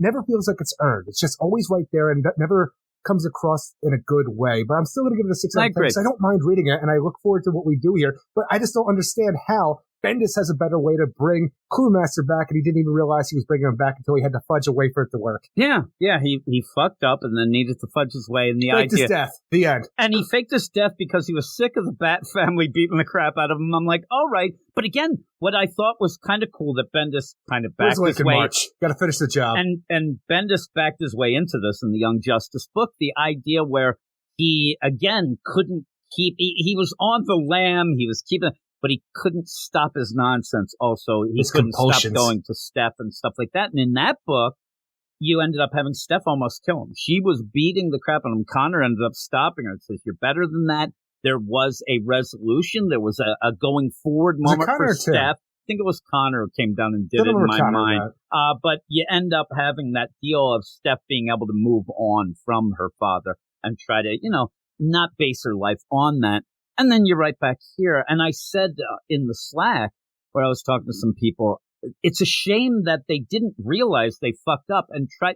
never feels like it's earned. It's just always right there and never comes across in a good way. But I'm still going to give it a 6 out of 10 because I don't mind reading it and I look forward to what we do here. But I just don't understand how Bendis has a better way to bring Cluemaster back, and he didn't even realize he was bringing him back until he had to fudge a way for it to work. Yeah, he fucked up and then needed to fudge his way, and faked his death. The end. And he faked his death because he was sick of the Bat family beating the crap out of him. I'm like, all right. But again, what I thought was kind of cool that Bendis kind of backed his way. Got to finish the job. And Bendis backed his way into this in the Young Justice book. The idea where he, again, couldn't keep... He was on the lam. He was keeping... But he couldn't stop his nonsense also. He couldn't stop going to Steph and stuff like that. And in that book, you ended up having Steph almost kill him. She was beating the crap out of him. Connor ended up stopping her and says, "You're better than that." There was a resolution. There was a going forward moment for Steph. I think it was Connor who came down and did it in my mind. But you end up having that deal of Steph being able to move on from her father and try to, not base her life on that. And then you're right back here. And I said in the Slack where I was talking to some people, it's a shame that they didn't realize they fucked up and tried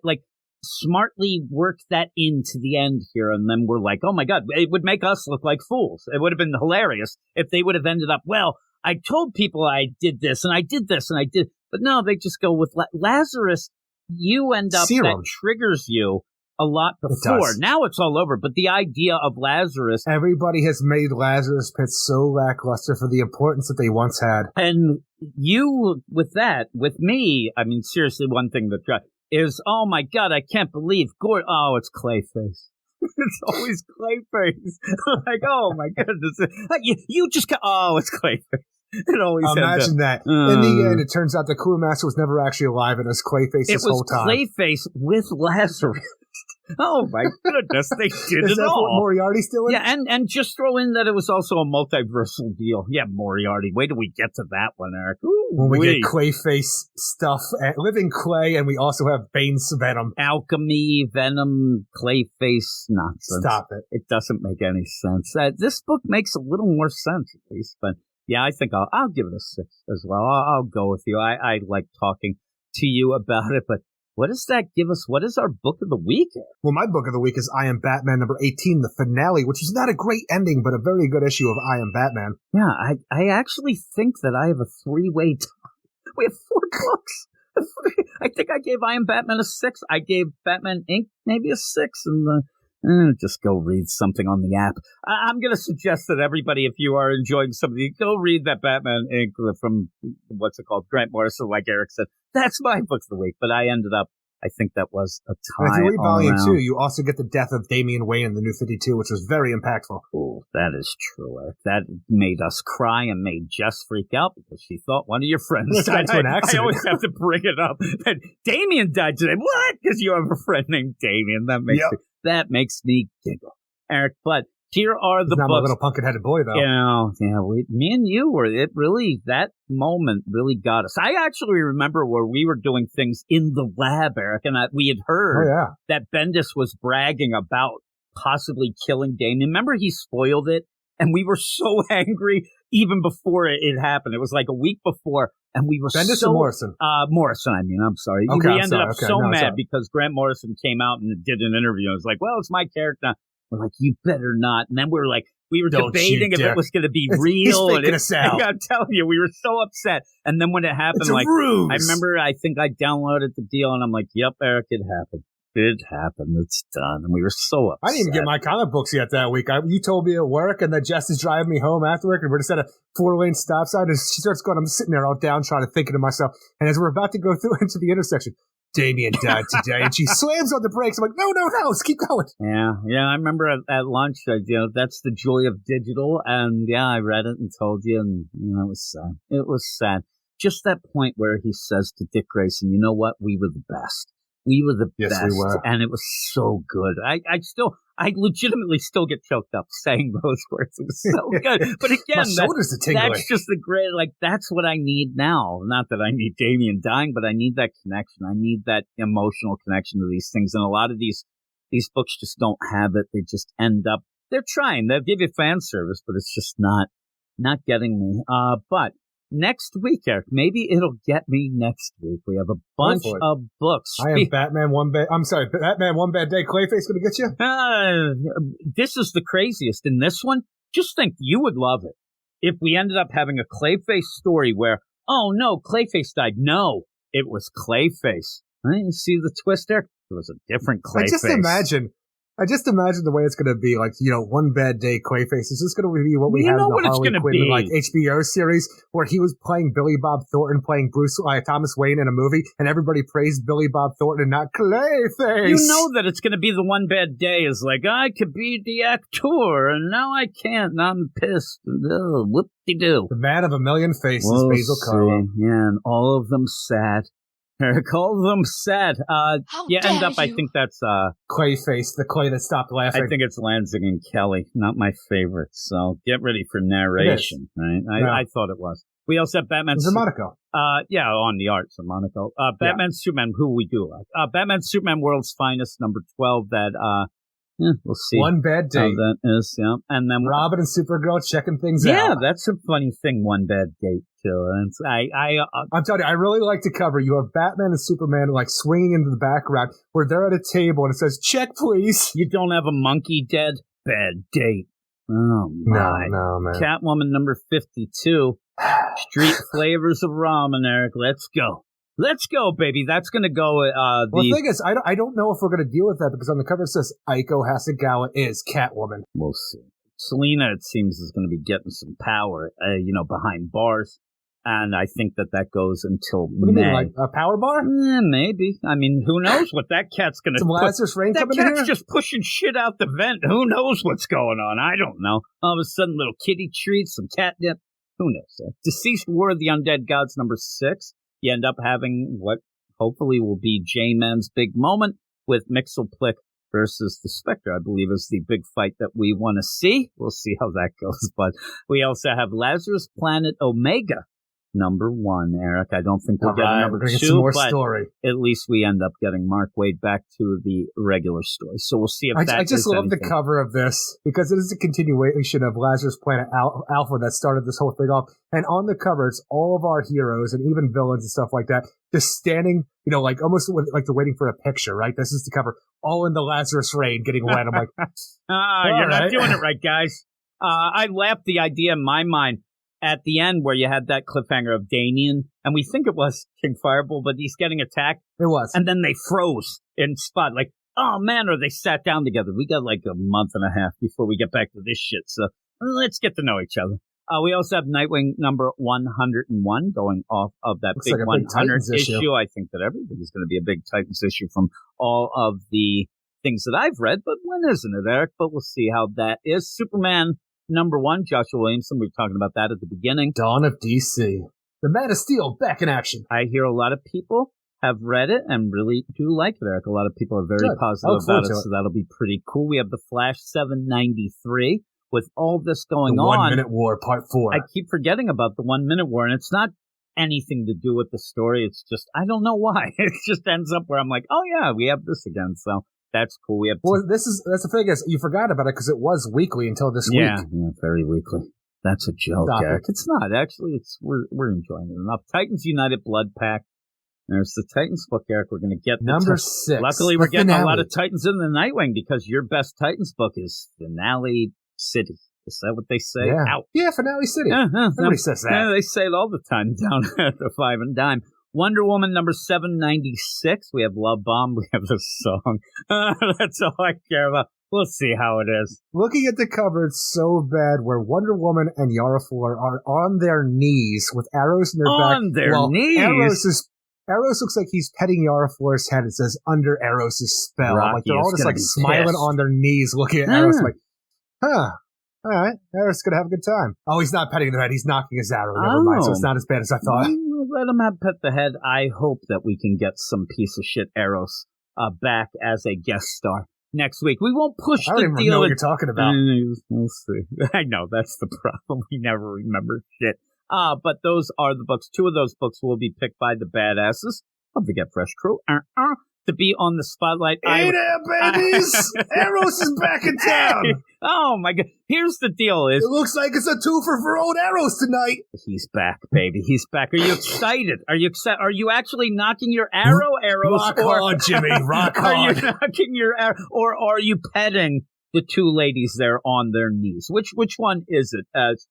smartly work that into the end here. And then we're like, oh my God, it would make us look like fools. It would have been hilarious if they would have ended up, well, I told people I did this and I did this and I did. But no, they just go with Lazarus. You end up that triggers you a lot before. Now it's all over. But the idea of Lazarus. Everybody has made Lazarus Pit so lackluster for the importance that they once had. And you, with me, I mean, seriously, one thing that is, oh my God, I can't believe Gordon. Oh, it's Clayface. It's always Clayface. Like, oh my goodness. You just got, oh, it's Clayface. It always imagine that. In the end, it turns out the Cluemaster was never actually alive and it was Clayface this whole time. It was Clayface with Lazarus. Oh my goodness, they did it all. What Moriarty's doing? Yeah, and just throw in that it was also a multiversal deal. Yeah, Moriarty. Wait till we get to that one, Eric. When we get Clayface stuff, Living Clay, and we also have Bane's Venom. Alchemy, Venom, Clayface nonsense. Stop it. It doesn't make any sense. This book makes a little more sense, at least, but yeah, I think I'll give it a 6 as well. I'll go with you. I like talking to you about it, but what does that give us? What is our book of the week? Well, my book of the week is I Am Batman number 18, the finale, which is not a great ending, but a very good issue of I Am Batman. Yeah, I actually think that I have a 3-way tie. We have 4 books. I think I gave I Am Batman a 6. I gave Batman Inc. maybe a 6, and just go read something on the app. I'm going to suggest that everybody, if you are enjoying something, go read that Batman Inc. from, what's it called, Grant Morrison, like Eric said. That's my book of the week, but I ended up, I think that was a tie. And if you read Volume 2, you also get the death of Damian Wayne in the New 52, which was very impactful. Oh, that is true, Eric. That made us cry and made Jess freak out because she thought one of your friends died. I always have to bring it up. And Damian died today. What? Because you have a friend named Damian. That makes me giggle, Eric. But Here are the books. I'm a little pumpkin-headed boy, though. Me and you were, that moment really got us. I actually remember where we were doing things in the lab, Eric, and we had heard that Bendis was bragging about possibly killing Damian. Remember, he spoiled it, and we were so angry even before it happened. It was like a week before, and we were Bendis or Morrison? Morrison, I'm sorry. Okay, we ended up so mad because Grant Morrison came out and did an interview. It was like, well, it's my character. We're like, you better not. And then we were debating if it was going to be real. He's faking us out. I'm telling you, we were so upset. And then when it happened, it's a ruse. I remember, I think I downloaded the deal, and I'm like, yep, Eric, it happened. It happened. It's done. And we were so upset. I didn't even get my comic books yet that week. You told me at work, and then Jess is driving me home after work, and we're just at a 4-lane stop sign, and she starts going, I'm sitting there all downtrodden thinking to myself, and as we're about to go through into the intersection, Damian died today, and she slams on the brakes. I'm like, no, let's keep going. Yeah. I remember at lunch, that's the joy of digital, and I read it and told you, and it was sad. It was sad. Just that point where he says to Dick Grayson, you know what? We were the best. We were the best. Yes, we were. And it was so good. I legitimately still get choked up saying those words. It was so good. But again, my shoulders are tingling. That's just the great, that's what I need now. Not that I need Damian dying, but I need that connection. I need that emotional connection to these things. And a lot of these books just don't have it. They just end up, they're trying. They'll give you fan service, but it's just not getting me. But next week, Eric, maybe it'll get me next week. We have a bunch of books. I am Batman One Bad Day. Clayface going to get you? This is the craziest. In this one, just think you would love it if we ended up having a Clayface story where, oh no, Clayface died. No, it was Clayface. Right? You see the twist there? It was a different Clayface. I just imagine the way it's going to be, One Bad Day Clayface. Is this going to be what we had in the Harley Quinn, HBO series, where he was playing Billy Bob Thornton, playing Thomas Wayne in a movie, and everybody praised Billy Bob Thornton and not Clayface? You know that it's going to be the One Bad Day is like, I could be the actor, and now I can't, and I'm pissed. Oh, whoop-de-doo. The man of a million faces, Basil Carlo. Yeah, and all of them sad. All of them sad. End up, I think that's Clayface, the clay that stopped laughing. I think it's Lansing and Kelly, not my favorite. So get ready for narration, right? I thought it was. We also have Batman. It's a Monaco. On the art, so Monaco. Batman, Superman, who we do like. Batman, Superman, World's Finest, number 12. That we'll see. One Bad Day. That is, and then Robin and Supergirl checking things out. Yeah, that's a funny thing. One Bad Date too. And I'm telling you, I really like the cover. You have Batman and Superman swinging into the background where they're at a table and it says, "Check, please." You don't have a monkey dead? Bad date. Oh my! No, man. Catwoman number 52. Street flavors of ramen, Eric. Let's go. Let's go, baby. That's going to go. The thing is, I don't know if we're going to deal with that because on the cover it says Aiko Hasegawa is Catwoman. We'll see. Selena, it seems, is going to be getting some power, behind bars. And I think that goes until May. What do you mean, like a power bar? Maybe. I mean, who knows what that cat's going to do? Some Lazarus Rain coming in here? That cat's just pushing shit out the vent. Who knows what's going on? I don't know. All of a sudden, little kitty treats, some catnip. Who knows? Deceased War of the Undead Gods, number 6. You end up having what hopefully will be J-Man's big moment with Mxyzptlk versus the Spectre, I believe, is the big fight that we want to see. We'll see how that goes. But we also have Lazarus Planet Omega, number 1, Eric. I don't think we'll get number 2, some more story. At least we end up getting Mark Waid back to the regular story. So we'll see if I just love the cover of this because it is a continuation of Lazarus Planet Alpha that started this whole thing off. And on the cover, it's all of our heroes and even villains and stuff like that just standing, almost like they're waiting for a picture, right? This is the cover, all in the Lazarus rain getting wet. I'm like, you're not doing it right, guys. I laughed the idea in my mind at the end where you had that cliffhanger of Damian, and we think it was King Fireball, but he's getting attacked. It was. And then they froze in spot, like, oh man, or they sat down together. We got like a month and a half before we get back to this shit, so let's get to know each other. We also have Nightwing number 101 going off of that big 100 issue. I think that everything is going to be a big Titans issue from all of the things that I've read, but when isn't it, Eric? But we'll see how that is. Superman number 1, Joshua Williamson. We were talking about that at the beginning. Dawn of DC. The Man of Steel back in action. I hear a lot of people have read it and really do like it, Eric. A lot of people are very positive about it, so that'll be pretty cool. We have the Flash 793 with all this going the on. 1 Minute War, Part 4. I keep forgetting about the 1 Minute War, and it's not anything to do with the story. It's just, I don't know why. It just ends up where I'm like, oh yeah, we have this again. So that's cool. We have that's the thing is, you forgot about it because it was weekly until this week. Yeah, very weekly. That's a joke, Eric. It's not. Actually, we're enjoying it enough. Titans United Blood Pack. There's the Titans book, Eric. We're going to get number 6. Luckily, we're getting a lot of Titans in the Nightwing because your best Titans book is Finale City. Is that what they say? Yeah, Finale City. Everybody says that. Yeah, they say it all the time down at the Five and Dime. Wonder Woman number 796. We have Love Bomb. We have the song. That's all I care about. We'll see how it is. Looking at the cover, it's so bad where Wonder Woman and Yara Flor are on their knees with arrows in their back. On their knees? Arrows looks like he's petting Yara Flor's head. It says, under Arrows' spell. Like they're all just like smiling on their knees looking at Arrows like, all right, Arrow's going to have a good time. Oh, he's not petting their head. He's knocking his arrow. Never mind. So it's not as bad as I thought. Let him have pet the head. I hope that we can get some piece of shit Arrows back as a guest star next week. We won't push the deal. I don't even know what you're talking about. We'll see. I know, that's the problem. We never remember shit. But those are the books. 2 of those books will be picked by the badasses of the Get Fresh crew to be on the spotlight. Hey there, babies! Arrows is back in town! Oh, my God. Here's the deal. It looks like it's a twofer for old Arrows tonight. He's back, baby. He's back. Are you excited? Are you actually knocking your arrows? Rock hard, Jimmy. Rock hard. Are you knocking your arrow? Or are you petting the 2 ladies there on their knees? Which one is it?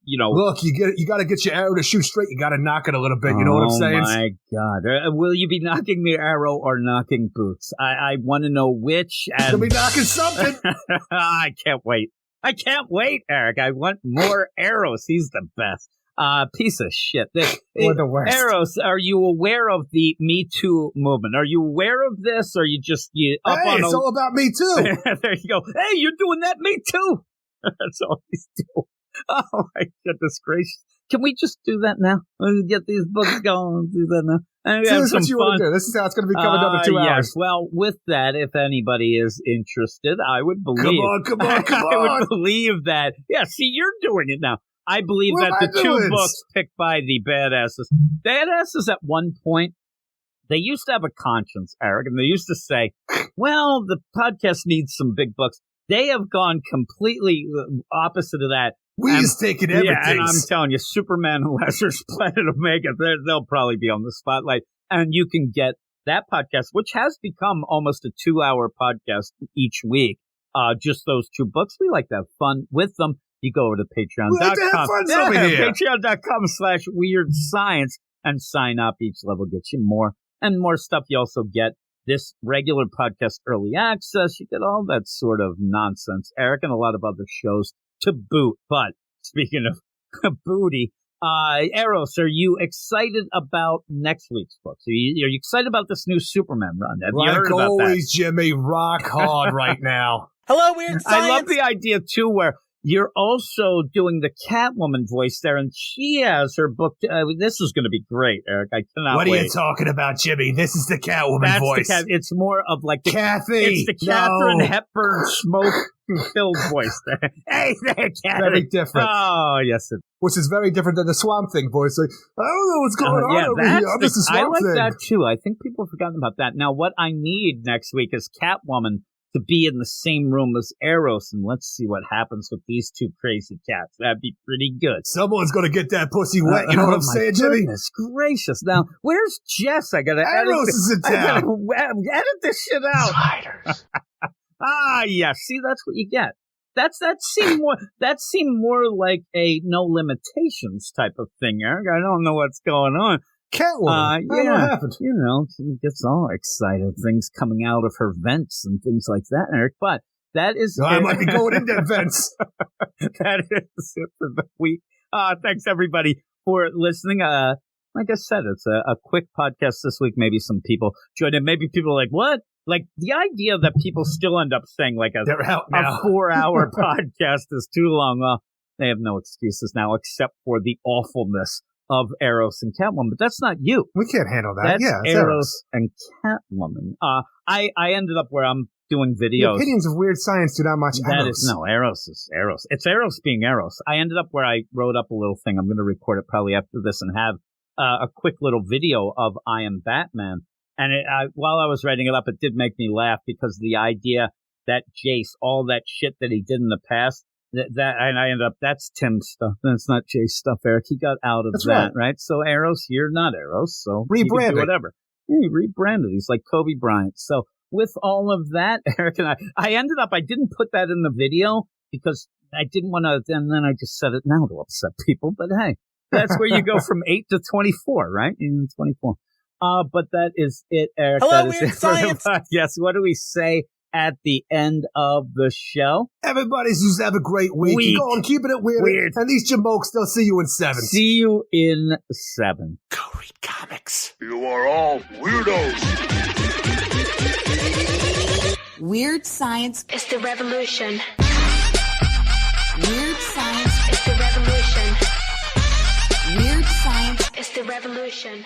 Look, you got to get your arrow to shoot straight. You got to knock it a little bit. You know what I'm saying? Oh my God! Will you be knocking the arrow or knocking boots? I want to know which. You'll be knocking something. I can't wait. I can't wait, Eric. I want more Arrows. He's the best. Piece of shit. Or the worst. Arrows, are you aware of the Me Too movement? Are you aware of this? Or it's all about Me Too. There you go. Hey, you're doing that Me Too. That's all he's doing. Oh my goodness gracious. Can we just do that now? Get these books going and do that now. This is what you want to do. This is how it's going to be coming another 2 hours. Yes. Well, with that, if anybody is interested, I would believe. Come on. I would believe that. Yeah, see, you're doing it now. I believe that the 2 books picked by the badasses at one point, they used to have a conscience, Eric, and they used to say, well, the podcast needs some big books. They have gone completely opposite of that. We's taking everything. Yeah, and I'm telling you, Superman and Lester's Planet Omega, they'll probably be on the spotlight. And you can get that podcast, which has become almost a 2-hour podcast each week. Just those 2 books. We like to have fun with them. You go over to patreon.com. Patreon.com/weirdscience and sign up. Each level gets you more and more stuff. You also get this regular podcast early access. You get all that sort of nonsense, Eric, and a lot of other shows to boot. But speaking of booty, Eros, are you excited about next week's books? Are you excited about this new Superman run? Have you heard about that? Like always, Jimmy, rock hard right now. Hello, Weird Science. I love the idea, too, where you're also doing the Catwoman voice there, and she has her book. This is going to be great, Eric. I cannot wait. What are you talking about, Jimmy? This is the Catwoman voice. It's more of like the Kathy. It's the Catherine Hepburn smoke-filled voice there. Hey there, Catherine. Very different. Oh, yes. Which is very different than the Swamp Thing voice. Like, I don't know what's going on over here. I'm just a Swamp Thing. I like that, too. I think people have forgotten about that. Now, what I need next week is Catwoman to be in the same room as Eros, and let's see what happens with these 2 crazy cats. That'd be pretty good. Someone's going to get that pussy wet. You know what I'm saying, Jimmy? Goodness gracious. Now, where's Jess? I got to Eros is in town. Edit this shit out. Sliders. Yeah. See, that's what you get. That seemed more like a no limitations type of thing, Eric. I don't know what's going on. Catwoman. What happened? You know, she gets all excited. Things coming out of her vents and things like that, Eric. But that is... I might be going into vents. That is it for the week. Thanks, everybody, for listening. Like I said, it's a quick podcast this week. Maybe some people joined in. Maybe people are like, what? Like, the idea that people still end up saying, like, a 4-hour podcast is too long. Well, they have no excuses now except for the awfulness of Eros and Catwoman, but that's not you. We can't handle that. That's yeah, Eros and Catwoman. I ended up where I'm doing videos. The opinions of Weird Science do not much Eros. Eros is Eros. It's Eros being Eros. I ended up where I wrote up a little thing. I'm going to record it probably after this and have a quick little video of I Am Batman. And while I was writing it up, it did make me laugh because the idea that Jace, all that shit that he did in the past, and I ended up, that's Tim's stuff. That's not Jace stuff, Eric. He got out of that, right? So Eros, you're not Eros. So rebranded. Whatever. He rebranded. He's like Kobe Bryant. So with all of that, Eric and I ended up, I didn't put that in the video because I didn't want to, and then I just said it now to upset people. But hey, that's where you go from 8 to 24, right? 24. But that is it, Eric. Hello, that is Weird it for Science. Yes. What do we say at the end of the show? Everybody just have a great week. Go on, keeping it weird. And these jamokes, they'll see you in 7. See you in 7. Go read comics. You are all weirdos. Weird science It's the revolution. Weird science It's the revolution. Weird science It's the revolution.